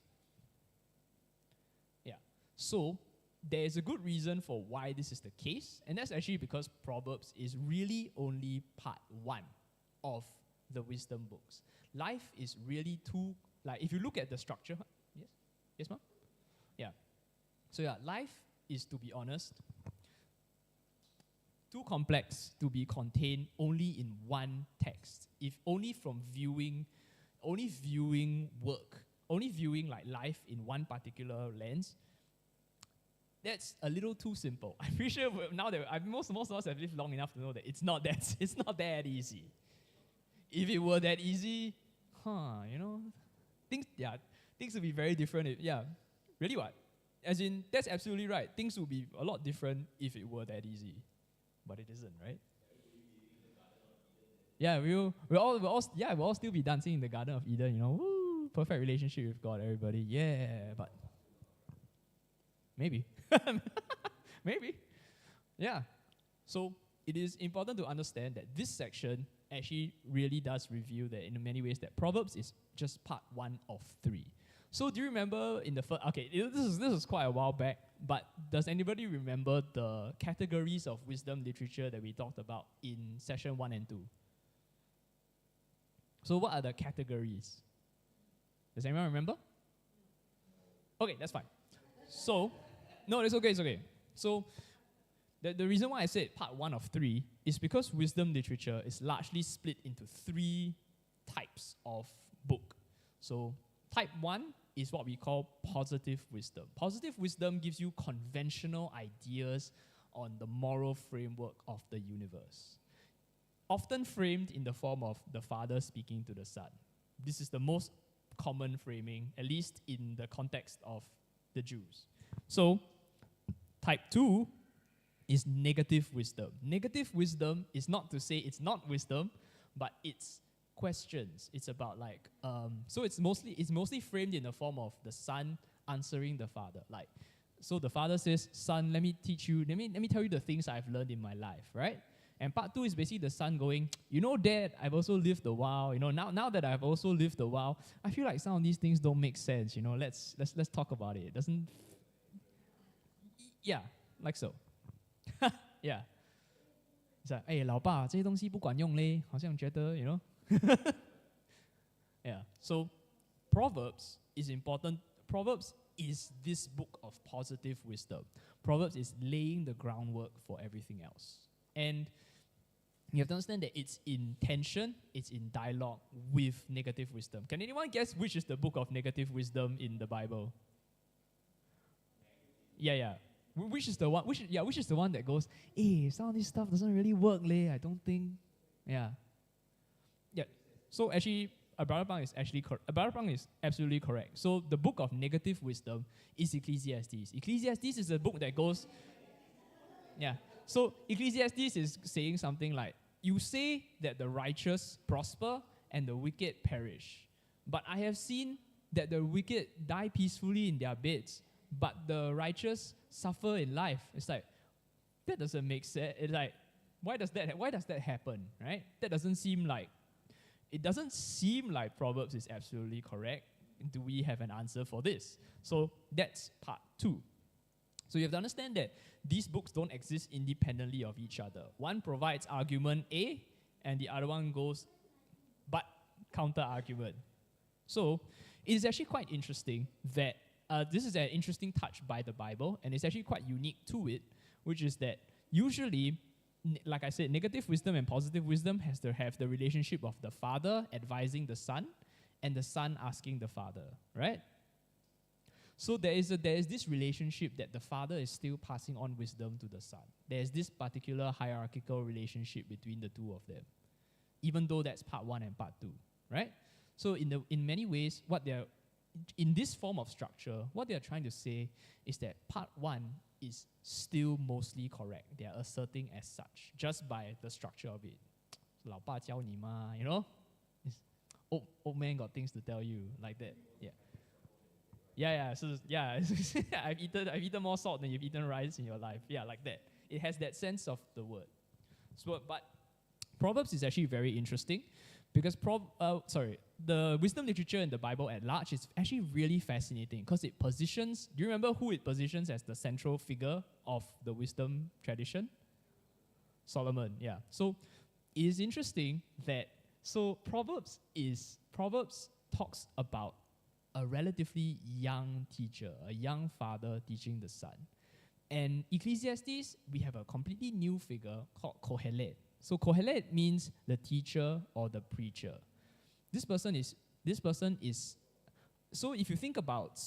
so there is a good reason for why this is the case, and that's actually because Proverbs is really only part 1 of the wisdom books. Life is really too, like if you look at the structure, yes? Yes, ma'am? Yeah. So yeah, life is, to be honest, too complex to be contained only in one text. If only from viewing work, only viewing like life in one particular lens, that's a little too simple. I'm pretty sure now that most of us have lived long enough to know that it's not that easy. If it were that easy, things would be very different. Really what? As in, that's absolutely right. Things would be a lot different if it were that easy, but it isn't, right? Yeah, we'll all still be dancing in the Garden of Eden, woo, perfect relationship with God, everybody. Yeah, but maybe. Maybe. Yeah. So it is important to understand that this section actually really does reveal that in many ways that Proverbs is just part 1 of 3. So do you remember in the first, this is quite a while back, but does anybody remember the categories of wisdom literature that we talked about in session 1 and 2? So what are the categories? Does anyone remember? Okay, that's fine. So, no, it's okay. So, the reason why I said part 1 of 3 is because wisdom literature is largely split into 3 types of book. So, type 1 is what we call positive wisdom. Positive wisdom gives you conventional ideas on the moral framework of the universe, often framed in the form of the father speaking to the son. This is the most common framing, at least in the context of the Jews. So, type 2 is negative wisdom. Negative wisdom is not to say it's not wisdom, but it's questions. It's about so it's mostly framed in the form of the son answering the father. Like, so the father says, "Son, let me teach you. Let me tell you the things I've learned in my life," right? And part 2 is basically the son going, "Dad, I've also lived a while. Now that I've also lived a while, I feel like some of these things don't make sense. Let's talk about it. It doesn't." Yeah, like so. Yeah. It's like, 老爸，这些东西不管用嘞，好像觉得Yeah. So Proverbs is important. Proverbs is this book of positive wisdom. Proverbs is laying the groundwork for everything else. And you have to understand that it's in tension, it's in dialogue with negative wisdom. Can anyone guess which is the book of negative wisdom in the Bible? Yeah. Which is the one? Which is the one that goes, some of this stuff doesn't really work, leh. I don't think. Yeah. So actually, Brother Pang is absolutely correct. So the book of negative wisdom is Ecclesiastes. Ecclesiastes is a book that goes. Yeah. So Ecclesiastes is saying something like, "You say that the righteous prosper and the wicked perish, but I have seen that the wicked die peacefully in their beds, but the righteous suffer in life." It's like, that doesn't make sense. It's like, why does that happen, right? It doesn't seem like Proverbs is absolutely correct. Do we have an answer for this? So that's part 2. So you have to understand that these books don't exist independently of each other. One provides argument A, and the other one goes, but counter-argument. So it is actually quite interesting that this is an interesting touch by the Bible, and it's actually quite unique to it, which is that usually, like I said, negative wisdom and positive wisdom has to have the relationship of the father advising the son, and the son asking the father, right? So there is this relationship that the father is still passing on wisdom to the son. There is this particular hierarchical relationship between the two of them, even though that's part 1 and part 2, right? So in many ways, in this form of structure, what they're trying to say is that part 1 is still mostly correct. They are asserting as such, just by the structure of it. 老爸教你嘛, old man got things to tell you, like that. Yeah. So I've eaten more salt than you've eaten rice in your life. Yeah, like that. It has that sense of the word. So, but Proverbs is actually very interesting because the wisdom literature in the Bible at large is actually really fascinating because it positions. Do you remember who it positions as the central figure of the wisdom tradition? Solomon. Yeah. So it is interesting that So Proverbs talks about a relatively young teacher, a young father teaching the son. And Ecclesiastes, we have a completely new figure called Kohelet. So Kohelet means the teacher or the preacher. This person is so if you think about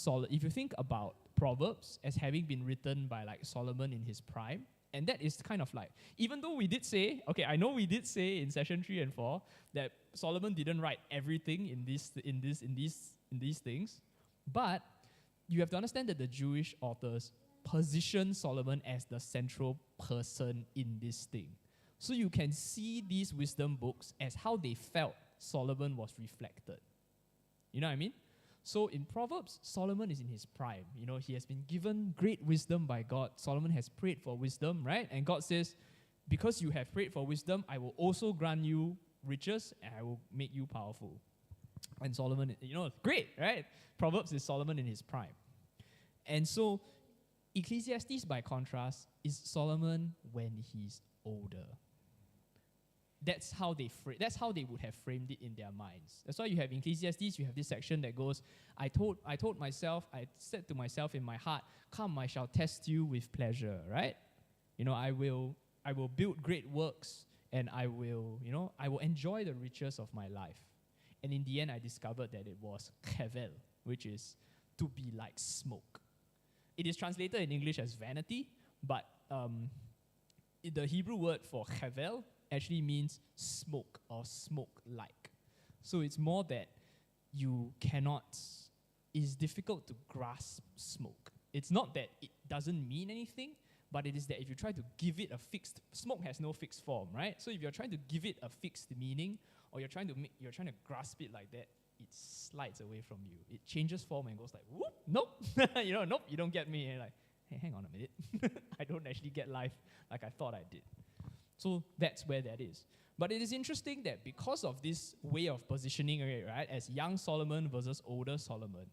Proverbs as having been written by like Solomon in his prime, and that is kind of like, even though we did say, okay, I know we did say in session 3 and 4 that Solomon didn't write everything in these things, but you have to understand that the Jewish authors position Solomon as the central person in this thing. So you can see these wisdom books as how they felt Solomon was reflected. You know what I mean? So in Proverbs, Solomon is in his prime. You know, he has been given great wisdom by God. Solomon has prayed for wisdom, right? And God says, because you have prayed for wisdom, I will also grant you riches and I will make you powerful. And Solomon, you know, great, right? Proverbs is Solomon in his prime. And so Ecclesiastes, by contrast, is Solomon when he's older. That's how they would have framed it in their minds. That's why you have in Ecclesiastes, you have this section that goes, I said to myself in my heart, come, I shall test you with pleasure, right? You know, I will build great works and I will enjoy the riches of my life. And in the end, I discovered that it was chevel, which is to be like smoke. It is translated in English as vanity, but the Hebrew word for chevel actually means smoke or smoke-like. So it's more that it's difficult to grasp smoke. It's not that it doesn't mean anything, but it is that if you try to give it smoke has no fixed form, right? So if you're trying to give it a fixed meaning, or you're trying to grasp it like that, it slides away from you. It changes form and goes like, whoop, nope, nope, you don't get me. And you're like, hey, hang on a minute. I don't actually get life like I thought I did. So that's where that is. But it is interesting that because of this way of positioning it, right, as young Solomon versus older Solomon,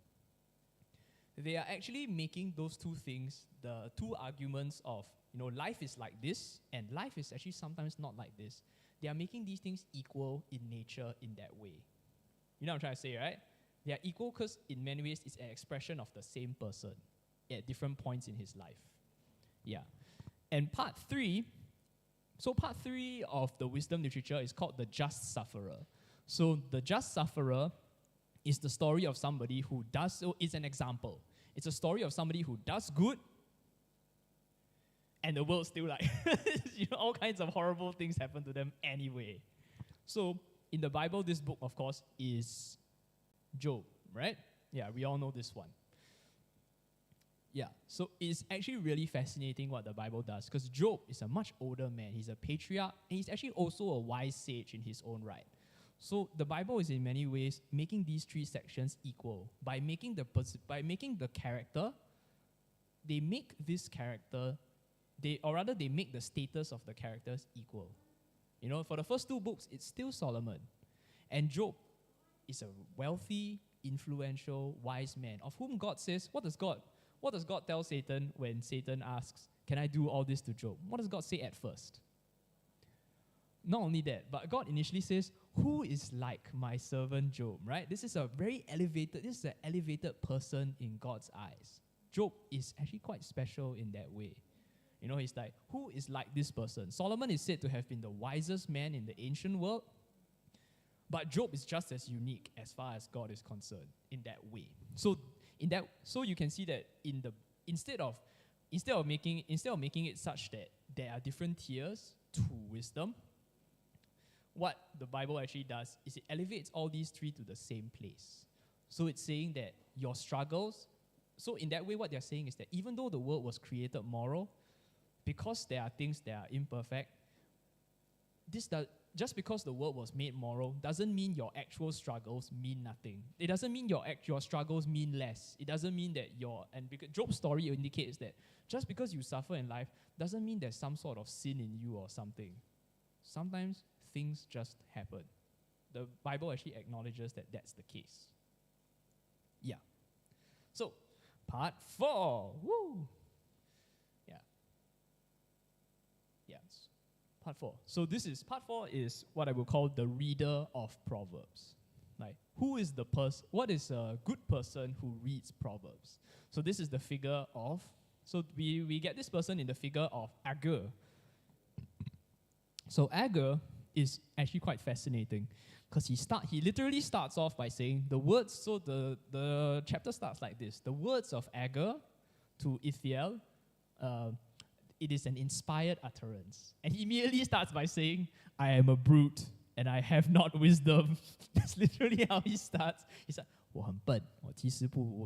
they are actually making those two things, the two arguments of, life is like this, and life is actually sometimes not like this. They are making these things equal in nature in that way. You know what I'm trying to say, right? They are equal because in many ways it's an expression of the same person at different points in his life. Yeah. And part 3 of the wisdom literature is called the just sufferer. So the just sufferer is the story of somebody who is an example. It's a story of somebody who does good, and the world still like, all kinds of horrible things happen to them anyway. So in the Bible, this book, of course, is Job, right? Yeah, we all know this one. Yeah, so it's actually really fascinating what the Bible does, because Job is a much older man. He's a patriarch, and he's actually also a wise sage in his own right. So the Bible is in many ways making these 3 sections equal. By making the character, they make this character, they make the status of the characters equal. For the first 2 books, it's still Solomon. And Job is a wealthy, influential, wise man, of whom God says, what does God tell Satan when Satan asks, can I do all this to Job? What does God say at first? Not only that, but God initially says, who is like my servant Job, right? This is an elevated person in God's eyes. Job is actually quite special in that way. He's like, who is like this person? Solomon is said to have been the wisest man in the ancient world, but Job is just as unique as far as God is concerned in that way. So you can see that instead of making it such that there are different tiers to wisdom, what the Bible actually does is it elevates all these 3 to the same place. So it's saying that your struggles, so in that way what they're saying is that even though the world was created moral, because there are things that are imperfect, just because the world was made moral doesn't mean your actual struggles mean nothing. It doesn't mean your struggles mean less. It doesn't mean that because Job's story indicates that just because you suffer in life doesn't mean there's some sort of sin in you or something. Sometimes things just happen. The Bible actually acknowledges that that's the case. Yeah. So, part 4. Woo! Yeah. Part 4. So part 4 is what I would call the reader of Proverbs. Like, what is a good person who reads Proverbs? So this is the figure of, so we get this person in the figure of Agur. So Agur is actually quite fascinating because he literally starts off by saying the words, so the chapter starts like this: the words of Agur to Ithiel, it is an inspired utterance. And he immediately starts by saying, I am a brute and I have not wisdom. That's literally how he starts. He's like, 我很笨，我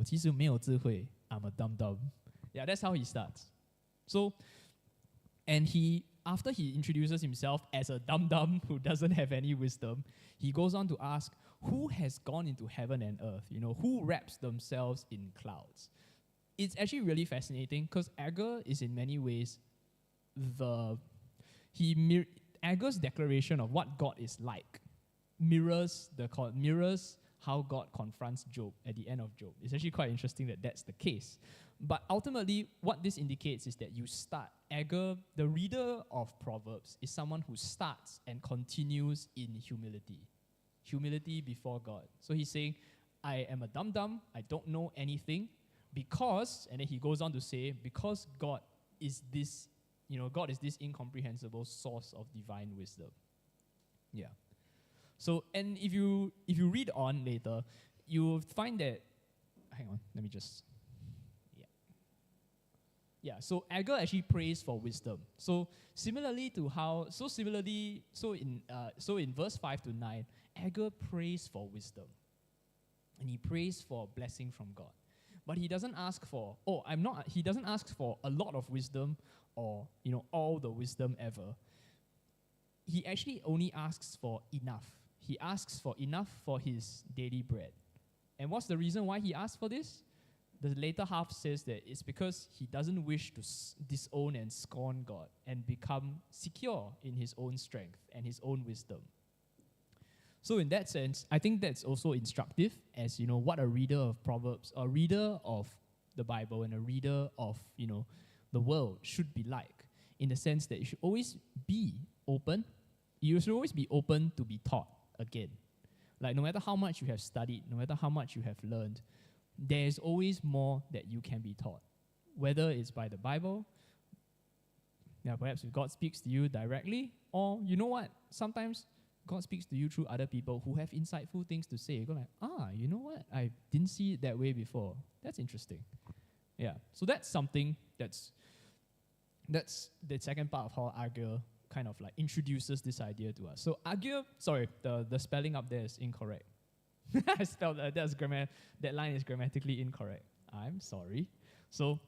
其实没有智慧. I'm a dumb. Yeah, that's how he starts. So, and after he introduces himself as a dumb who doesn't have any wisdom, he goes on to ask, who has gone into heaven and earth? Who wraps themselves in clouds? It's actually really fascinating because Agur is in many ways Agur's declaration of what God is like mirrors how God confronts Job at the end of Job. It's actually quite interesting that that's the case. But ultimately, what this indicates is that Agur, the reader of Proverbs, is someone who starts and continues in humility before God. So he's saying, I am a dumb, I don't know anything, because, and then he goes on to say, because God is this incomprehensible source of divine wisdom. Yeah. So, and if you read on later, you'll find that, hang on, let me just, so Agur actually prays for wisdom. So in verse 5 to 9, Agur prays for wisdom. And he prays for blessing from God. But he doesn't ask for, he doesn't ask for a lot of wisdom or, all the wisdom ever. He actually only asks for enough. He asks for enough for his daily bread. And what's the reason why he asks for this? The later half says that it's because he doesn't wish to disown and scorn God and become secure in his own strength and his own wisdom. So in that sense, I think that's also instructive as, what a reader of Proverbs, a reader of the Bible and a reader of, the world should be like, in the sense that you should always be open. You should always be open to be taught again. Like, no matter how much you have studied, no matter how much you have learned, there's always more that you can be taught. Whether it's by the Bible, perhaps if God speaks to you directly, or sometimes God speaks to you through other people who have insightful things to say. You go like, you know what? I didn't see it that way before. That's interesting. Yeah. So that's something that's the second part of how Agur kind of like introduces this idea to us. So Agur, sorry, the spelling up there is incorrect. I spelled that line is grammatically incorrect. I'm sorry. So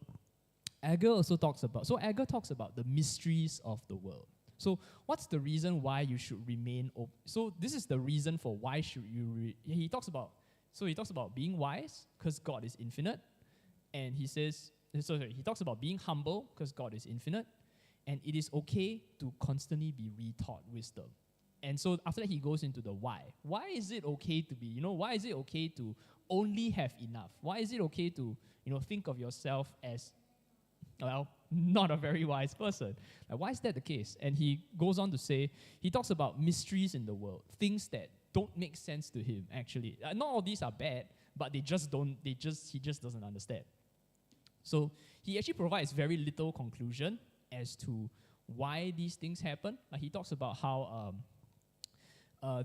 Agur talks about the mysteries of the world. So what's the reason why you should remain open? So this is the reason for why should you he talks about being wise because God is infinite, and he talks about being humble because God is infinite, and it is okay to constantly be retaught wisdom. And so after that he goes into the why. Why is it okay to be, why is it okay to only have enough? Why is it okay to, think of yourself as, well, not a very wise person? Like, why is that the case? And he goes on to say, he talks about mysteries in the world, things that don't make sense to him, actually. Not all these are bad, but he just doesn't understand. So he actually provides very little conclusion as to why these things happen. Like, he talks about how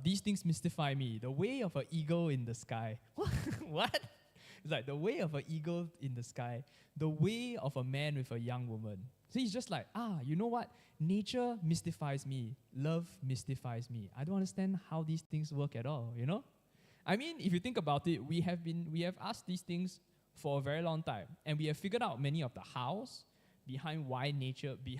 these things mystify me. The way of an eagle in the sky. What? It's like the way of an eagle in the sky, the way of a man with a young woman. So he's just like, you know what? Nature mystifies me. Love mystifies me. I don't understand how these things work at all, I mean, if you think about it, we have asked these things for a very long time, and we have figured out many of the hows behind why nature, we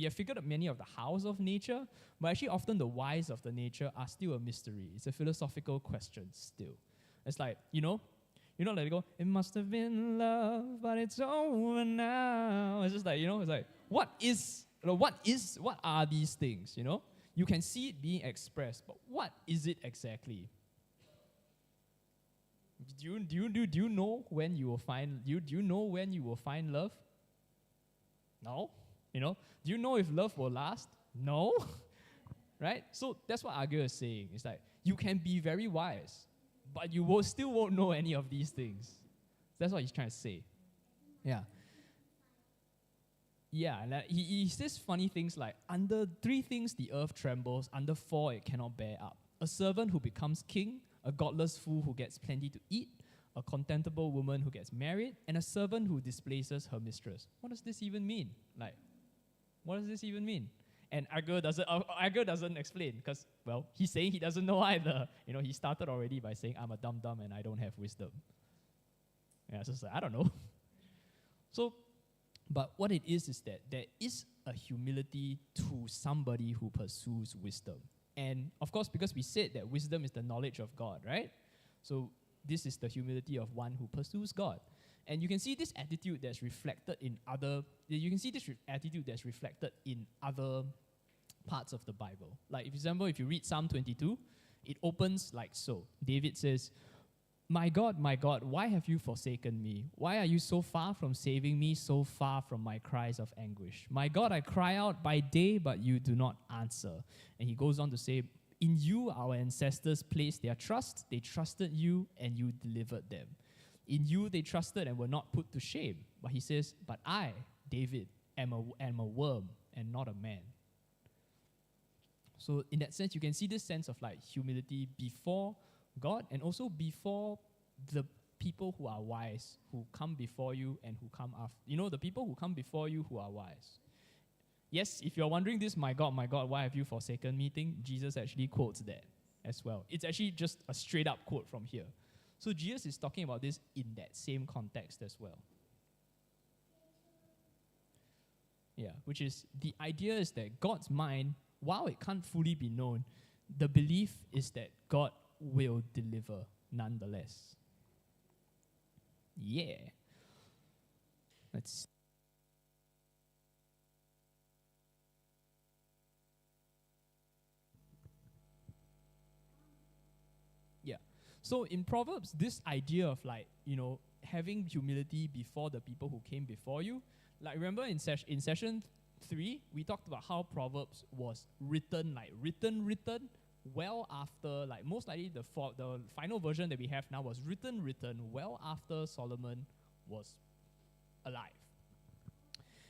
have figured out many of the hows of nature, but actually often the whys of the nature are still a mystery. It's a philosophical question still. It's like, let it go, it must have been love, but it's over now. It's just like, it's like, what are these things, You can see it being expressed, but what is it exactly? Do you know when you will find, do you know when you will find love? No. Do you know if love will last? No. Right? So that's what Agur is saying. It's like, you can be very wise, but you still won't know any of these things. That's what he's trying to say. Yeah. Yeah, and he says funny things like, under 3 things the earth trembles, under 4 it cannot bear up. A servant who becomes king, a godless fool who gets plenty to eat, a contemptible woman who gets married, and a servant who displaces her mistress. What does this even mean? Like, what does this even mean? And Agur doesn't explain because, well, he's saying he doesn't know either. You know, he started already by saying, I'm a dumb and I don't have wisdom. Yeah, so it's like, I don't know. So, but what it is that there is a humility to somebody who pursues wisdom. And of course, because we said that wisdom is the knowledge of God, right? So this is the humility of one who pursues God. And you can see this attitude that's reflected in other parts of the Bible. Like, for example, if you read Psalm 22, it opens like so. David says, my God, why have you forsaken me? Why are you so far from saving me, so far from my cries of anguish? My God, I cry out by day, but you do not answer. And he goes on to say, in you our ancestors placed their trust. They trusted you and you delivered them. In you they trusted and were not put to shame. But he says, but I, David, am a worm and not a man. So in that sense, you can see this sense of like humility before God and also before the people who are wise, who come before you and who come after. You know, the people who come before you who are wise. Yes, if you're wondering this, my God, why have you forsaken me thing, Jesus actually quotes that as well. It's actually just a straight up quote from here. So Jesus is talking about this in that same context as well. Yeah, which is, the idea is that God's mind, while it can't fully be known, the belief is that God will deliver nonetheless. Yeah. Let's see. Yeah. So in Proverbs, this idea of like, you know, having humility before the people who came before you, like remember in session 3, we talked about how Proverbs was written well after, like most likely the final version that we have now was written well after Solomon was alive.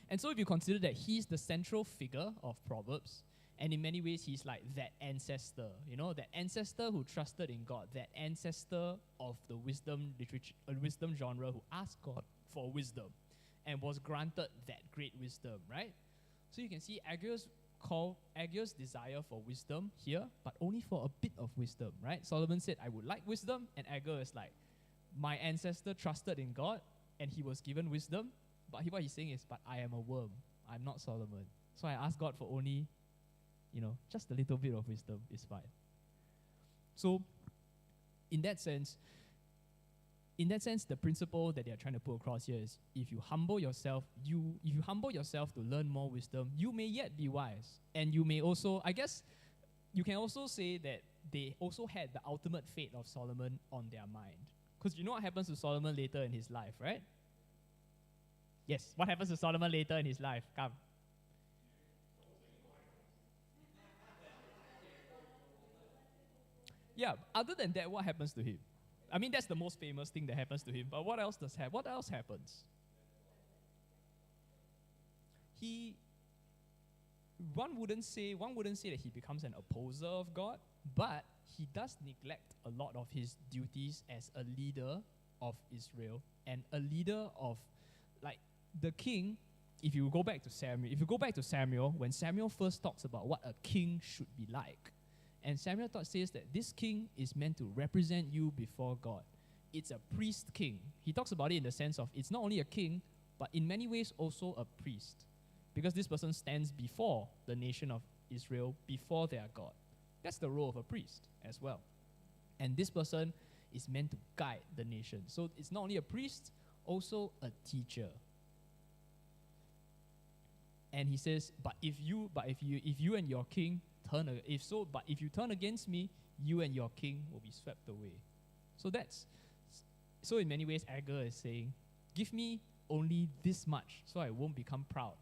And so if you consider that he's the central figure of Proverbs, and in many ways he's like that ancestor, you know, that ancestor who trusted in God, that ancestor of the wisdom literature, wisdom genre who asked God for wisdom and was granted that great wisdom, right? So you can see Agur's desire for wisdom here, but only for a bit of wisdom, right? Solomon said, I would like wisdom, and Agur is like, my ancestor trusted in God, and he was given wisdom, but what he's saying is, but I am a worm, I'm not Solomon. So I asked God for only, you know, just a little bit of wisdom is fine. So, in that sense, the principle that they are trying to put across here is, if you humble yourself to learn more wisdom, you may yet be wise. And you may also, I guess, you can also say that they also had the ultimate fate of Solomon on their mind. Because you know what happens to Solomon later in his life, right? Yes, what happens to Solomon later in his life? Come. Yeah, other than that, what happens to him? I mean, that's the most famous thing that happens to him. But what else happens? One wouldn't say that he becomes an opposer of God, but he does neglect a lot of his duties as a leader of Israel and a leader of, like, the king. If you go back to Samuel, when Samuel first talks about what a king should be like, and Samuel says that this king is meant to represent you before God. It's a priest king. He talks about it in the sense of it's not only a king, but in many ways also a priest. Because this person stands before the nation of Israel, before their God. That's the role of a priest as well. And this person is meant to guide the nation. So it's not only a priest, also a teacher. And he says, if you and your king if you turn against me, you and your king will be swept away. So in many ways, Agur is saying, give me only this much so I won't become proud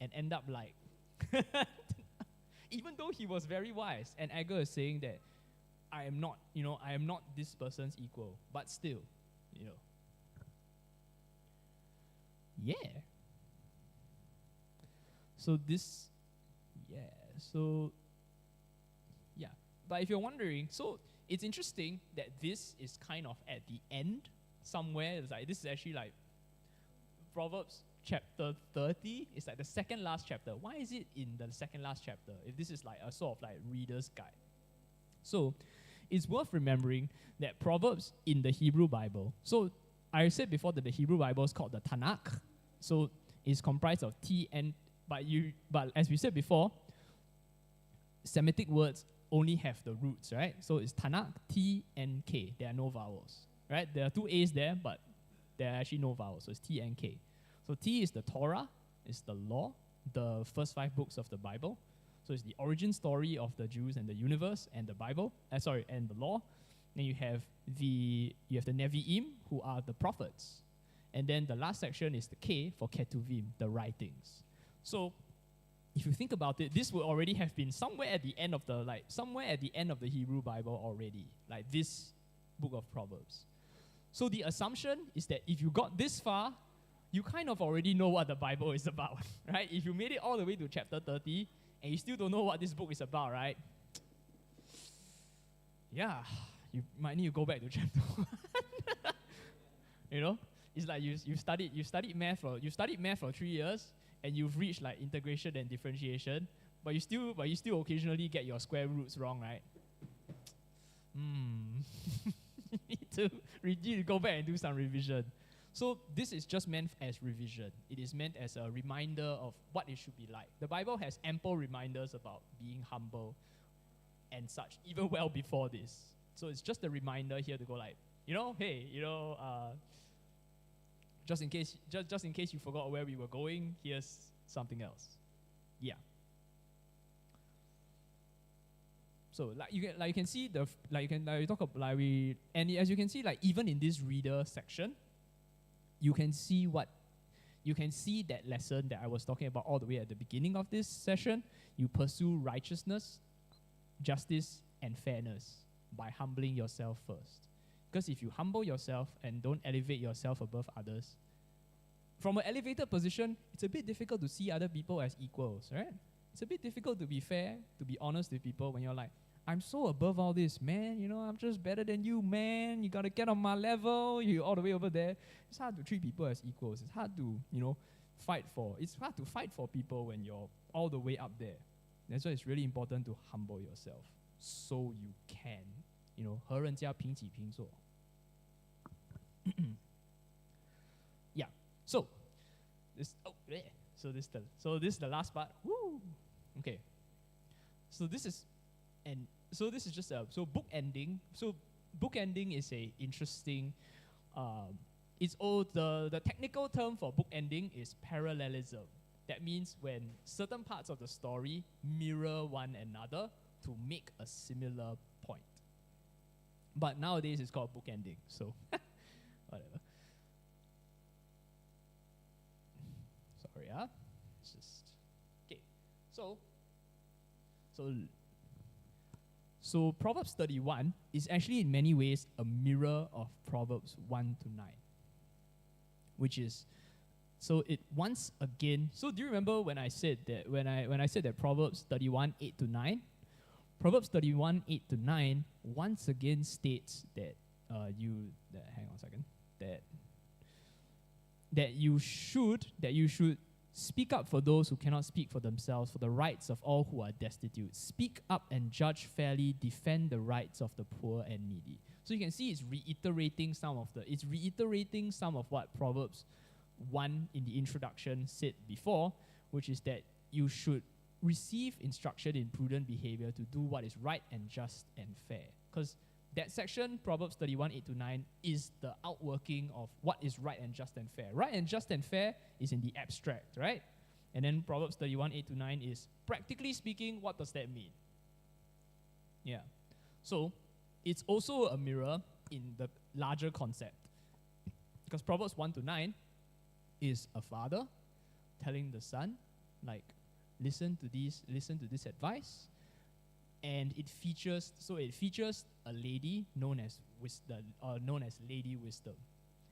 and end up like even though he was very wise, and Agur is saying that I am not, I am not this person's equal, but still, Yeah. So this, yeah, so, yeah. But if you're wondering, so it's interesting that this is kind of at the end somewhere. It's like, this is actually like Proverbs chapter 30. It's like the second last chapter. Why is it in the second last chapter if this is like a sort of like reader's guide? So it's worth remembering that Proverbs in the Hebrew Bible, so I said before that the Hebrew Bible is called the Tanakh. So it's comprised of T and, but as we said before, Semitic words only have the roots, right? So it's Tanakh, T and K. There are no vowels, right? There are two A's there, but there are actually no vowels. So it's T and K. So T is the Torah, is the law, the first 5 books of the Bible. So it's the origin story of the Jews and the universe and the Bible, and the law. Then you have the Nevi'im, who are the prophets. And then the last section is the K for Ketuvim, the writings. So if you think about it, this would already have been somewhere at the end of the Hebrew Bible already, like this book of Proverbs. So the assumption is that if you got this far, you kind of already know what the Bible is about, right? If you made it all the way to chapter 30 and you still don't know what this book is about, right? Yeah, you might need to go back to chapter 1. It's like you studied math for 3 years and you've reached like integration and differentiation, but you still occasionally get your square roots wrong, right? You need to go back and do some revision. So this is just meant as revision. It is meant as a reminder of what it should be like. The Bible has ample reminders about being humble and such, even well before this. So it's just a reminder here to go like, hey, just in case you forgot where we were going, here's something else. Yeah. So as you can see, even in this reader section, you can see that lesson that I was talking about all the way at the beginning of this session. You pursue righteousness, justice, and fairness by humbling yourself first. Because if you humble yourself and don't elevate yourself above others, from an elevated position, it's a bit difficult to see other people as equals, right? It's a bit difficult to be fair, to be honest with people when you're like, I'm so above all this, man. I'm just better than you, man. You gotta get on my level. You're all the way over there. It's hard to treat people as equals. It's hard to, It's hard to fight for people when you're all the way up there. That's why it's really important to humble yourself, so you can, 和人家平起平坐. Yeah. So this is the last part. Woo. Okay. So this is just bookending. So bookending is a interesting. The technical term for bookending is parallelism. That means when certain parts of the story mirror one another to make a similar point. But nowadays it's called bookending. So whatever. Sorry, it's just okay. So Proverbs 31 is actually in many ways a mirror of Proverbs 1 to 9, which is, so it once again. So do you remember when I said that Proverbs 31 8 to 9, Proverbs 31 8 to 9 once again states that you should speak up for those who cannot speak for themselves, for the rights of all who are destitute. Speak up and judge fairly, defend the rights of the poor and needy. So you can see it's reiterating some of what Proverbs 1 in the introduction said before, which is that you should receive instruction in prudent behavior to do what is right and just and fair. Because that section, Proverbs 31, 8 to 9, is the outworking of what is right and just and fair. Right and just and fair is in the abstract, right? And then Proverbs 31, 8 to 9 is, practically speaking, what does that mean? Yeah. So it's also a mirror in the larger concept. Because Proverbs 1 to 9 is a father telling the son, like, listen to this advice. And it features a lady known as Lady Wisdom.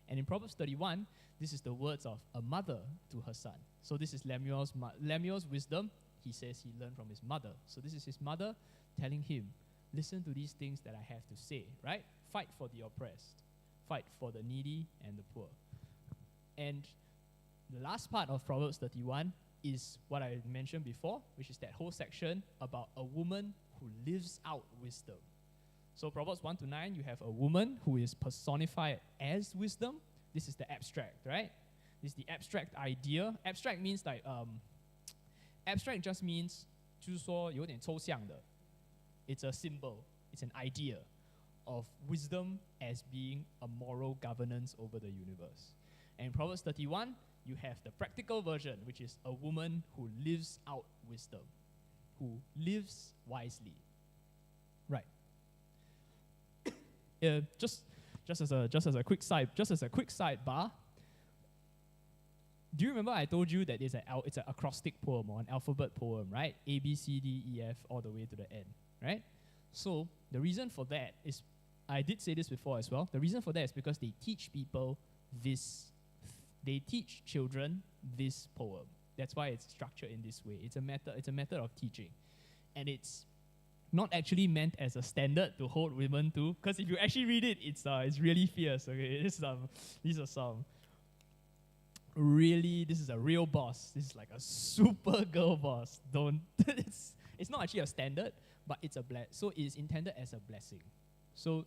And in Proverbs 31, this is the words of a mother to her son. So this is Lemuel's wisdom. He says he learned from his mother. So this is his mother telling him, listen to these things that I have to say, right? Fight for the oppressed. Fight for the needy and the poor. And the last part of Proverbs 31 is what I mentioned before, which is that whole section about a woman who lives out wisdom. So Proverbs 1 to 9, you have a woman who is personified as wisdom. This is the abstract, right? This is the abstract idea. Abstract means like, abstract just means 就是说有点抽象的. It's a symbol, it's an idea of wisdom as being a moral governance over the universe. And in Proverbs 31, you have the practical version, which is a woman who lives out wisdom, who lives wisely. Right. Just as a quick sidebar. Do you remember I told you that it's an acrostic poem or an alphabet poem, right? A, B, C, D, E, F, all the way to the end, right? So the reason for that is, I did say this before as well, the reason for that is because they teach people this, they teach children this poem. That's why it's structured in this way. It's a method of teaching. And it's not actually meant as a standard to hold women to, because if you actually read it, it's really fierce, okay? These are some really, this is a real boss. This is like a super girl boss. It's not actually a standard, but it's so it is intended as a blessing. So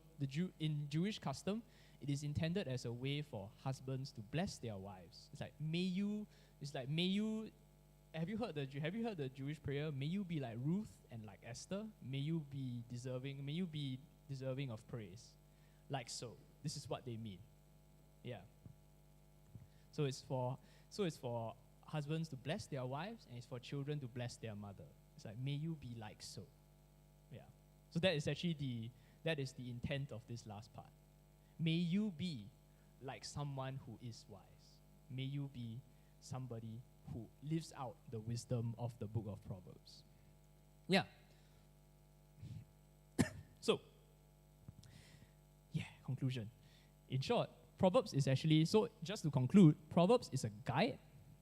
in Jewish custom, it is intended as a way for husbands to bless their wives. It's like may you. Have you heard the Jewish prayer? May you be like Ruth and like Esther. May you be deserving of praise. Like so. This is what they mean. Yeah. So it's for husbands to bless their wives, and it's for children to bless their mother. It's like, may you be like so. Yeah. So that is actually the intent of this last part. May you be like someone who is wise. May you be somebody who lives out the wisdom of the book of Proverbs. Yeah. So, conclusion. In short, Proverbs is actually, so just to conclude, Proverbs is a guide.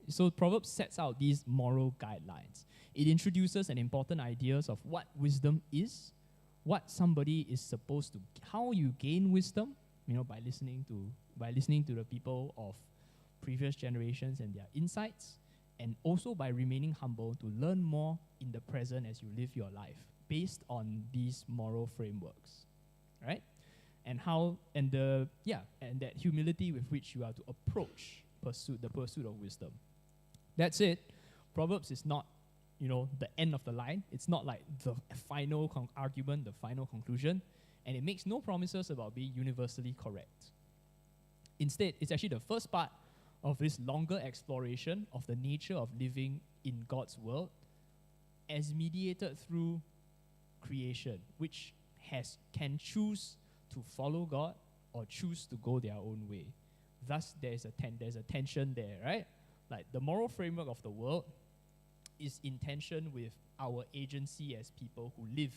So Proverbs sets out these moral guidelines. It introduces an important ideas of what wisdom is, what somebody is supposed to, how you gain wisdom, by listening to the people of previous generations and their insights, and also by remaining humble to learn more in the present as you live your life based on these moral frameworks, right? And that humility with which you are to approach the pursuit of wisdom. That's it. Proverbs is not, the end of the line. It's not like the final argument, the final conclusion, and it makes no promises about being universally correct. Instead, it's actually the first part of this longer exploration of the nature of living in God's world as mediated through creation, which can choose to follow God or choose to go their own way. Thus, there's a tension there, right? Like the moral framework of the world is in tension with our agency as people who live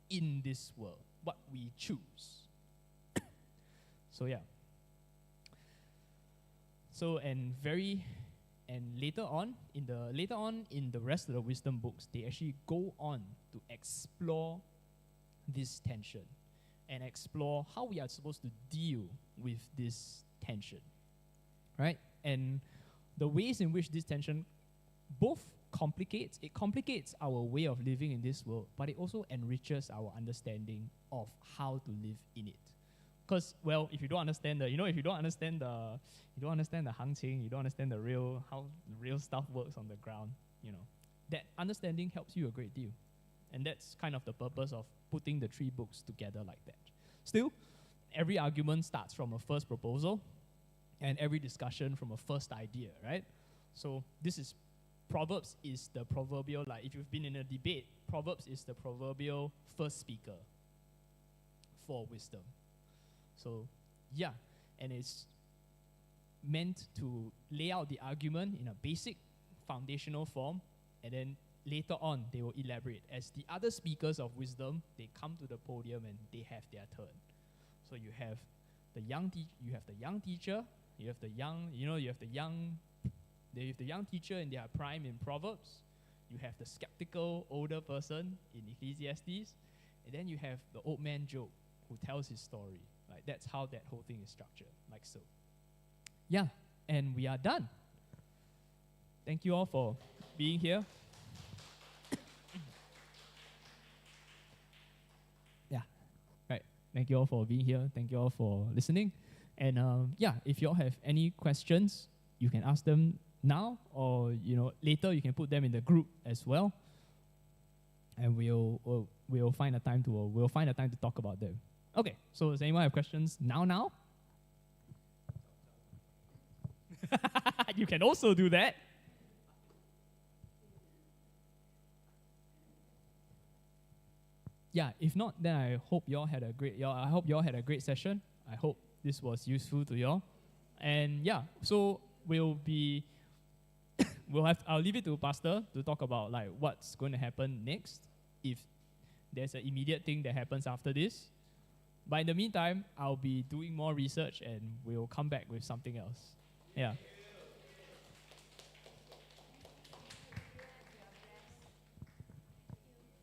in this world, what we choose. So yeah. So and later on in the rest of the wisdom books, they actually go on to explore this tension and explore how we are supposed to deal with this tension, right? And the ways in which this tension both complicates our way of living in this world, but it also enriches our understanding of how to live in it. Because, well, if you don't understand the 行情, you don't understand how the real stuff works on the ground, that understanding helps you a great deal. And that's kind of the purpose of putting the 3 books together like that. Still, every argument starts from a first proposal, and every discussion from a first idea, right? So Proverbs is the proverbial, like if you've been in a debate, Proverbs is the proverbial first speaker for wisdom. So, yeah, and it's meant to lay out the argument in a basic foundational form and then later on they will elaborate. As the other speakers of wisdom, they come to the podium and they have their turn. So you have the young teacher, you have the young teacher in their prime in Proverbs, you have the skeptical older person in Ecclesiastes, and then you have the old man Job who tells his story. Like that's how that whole thing is structured, like so. Yeah, and we are done. Thank you all for being here. Yeah, right. Thank you all for being here. Thank you all for listening. And if you all have any questions, you can ask them now, or later you can put them in the group as well. And we'll find a time to talk about them. Okay. So does anyone have questions now? You can also do that. Yeah, if not, then I hope you all had a great session. I hope this was useful to y'all. And yeah, so I'll leave it to Pastor to talk about like what's going to happen next, if there's an immediate thing that happens after this. But in the meantime, I'll be doing more research and we'll come back with something else. Yeah.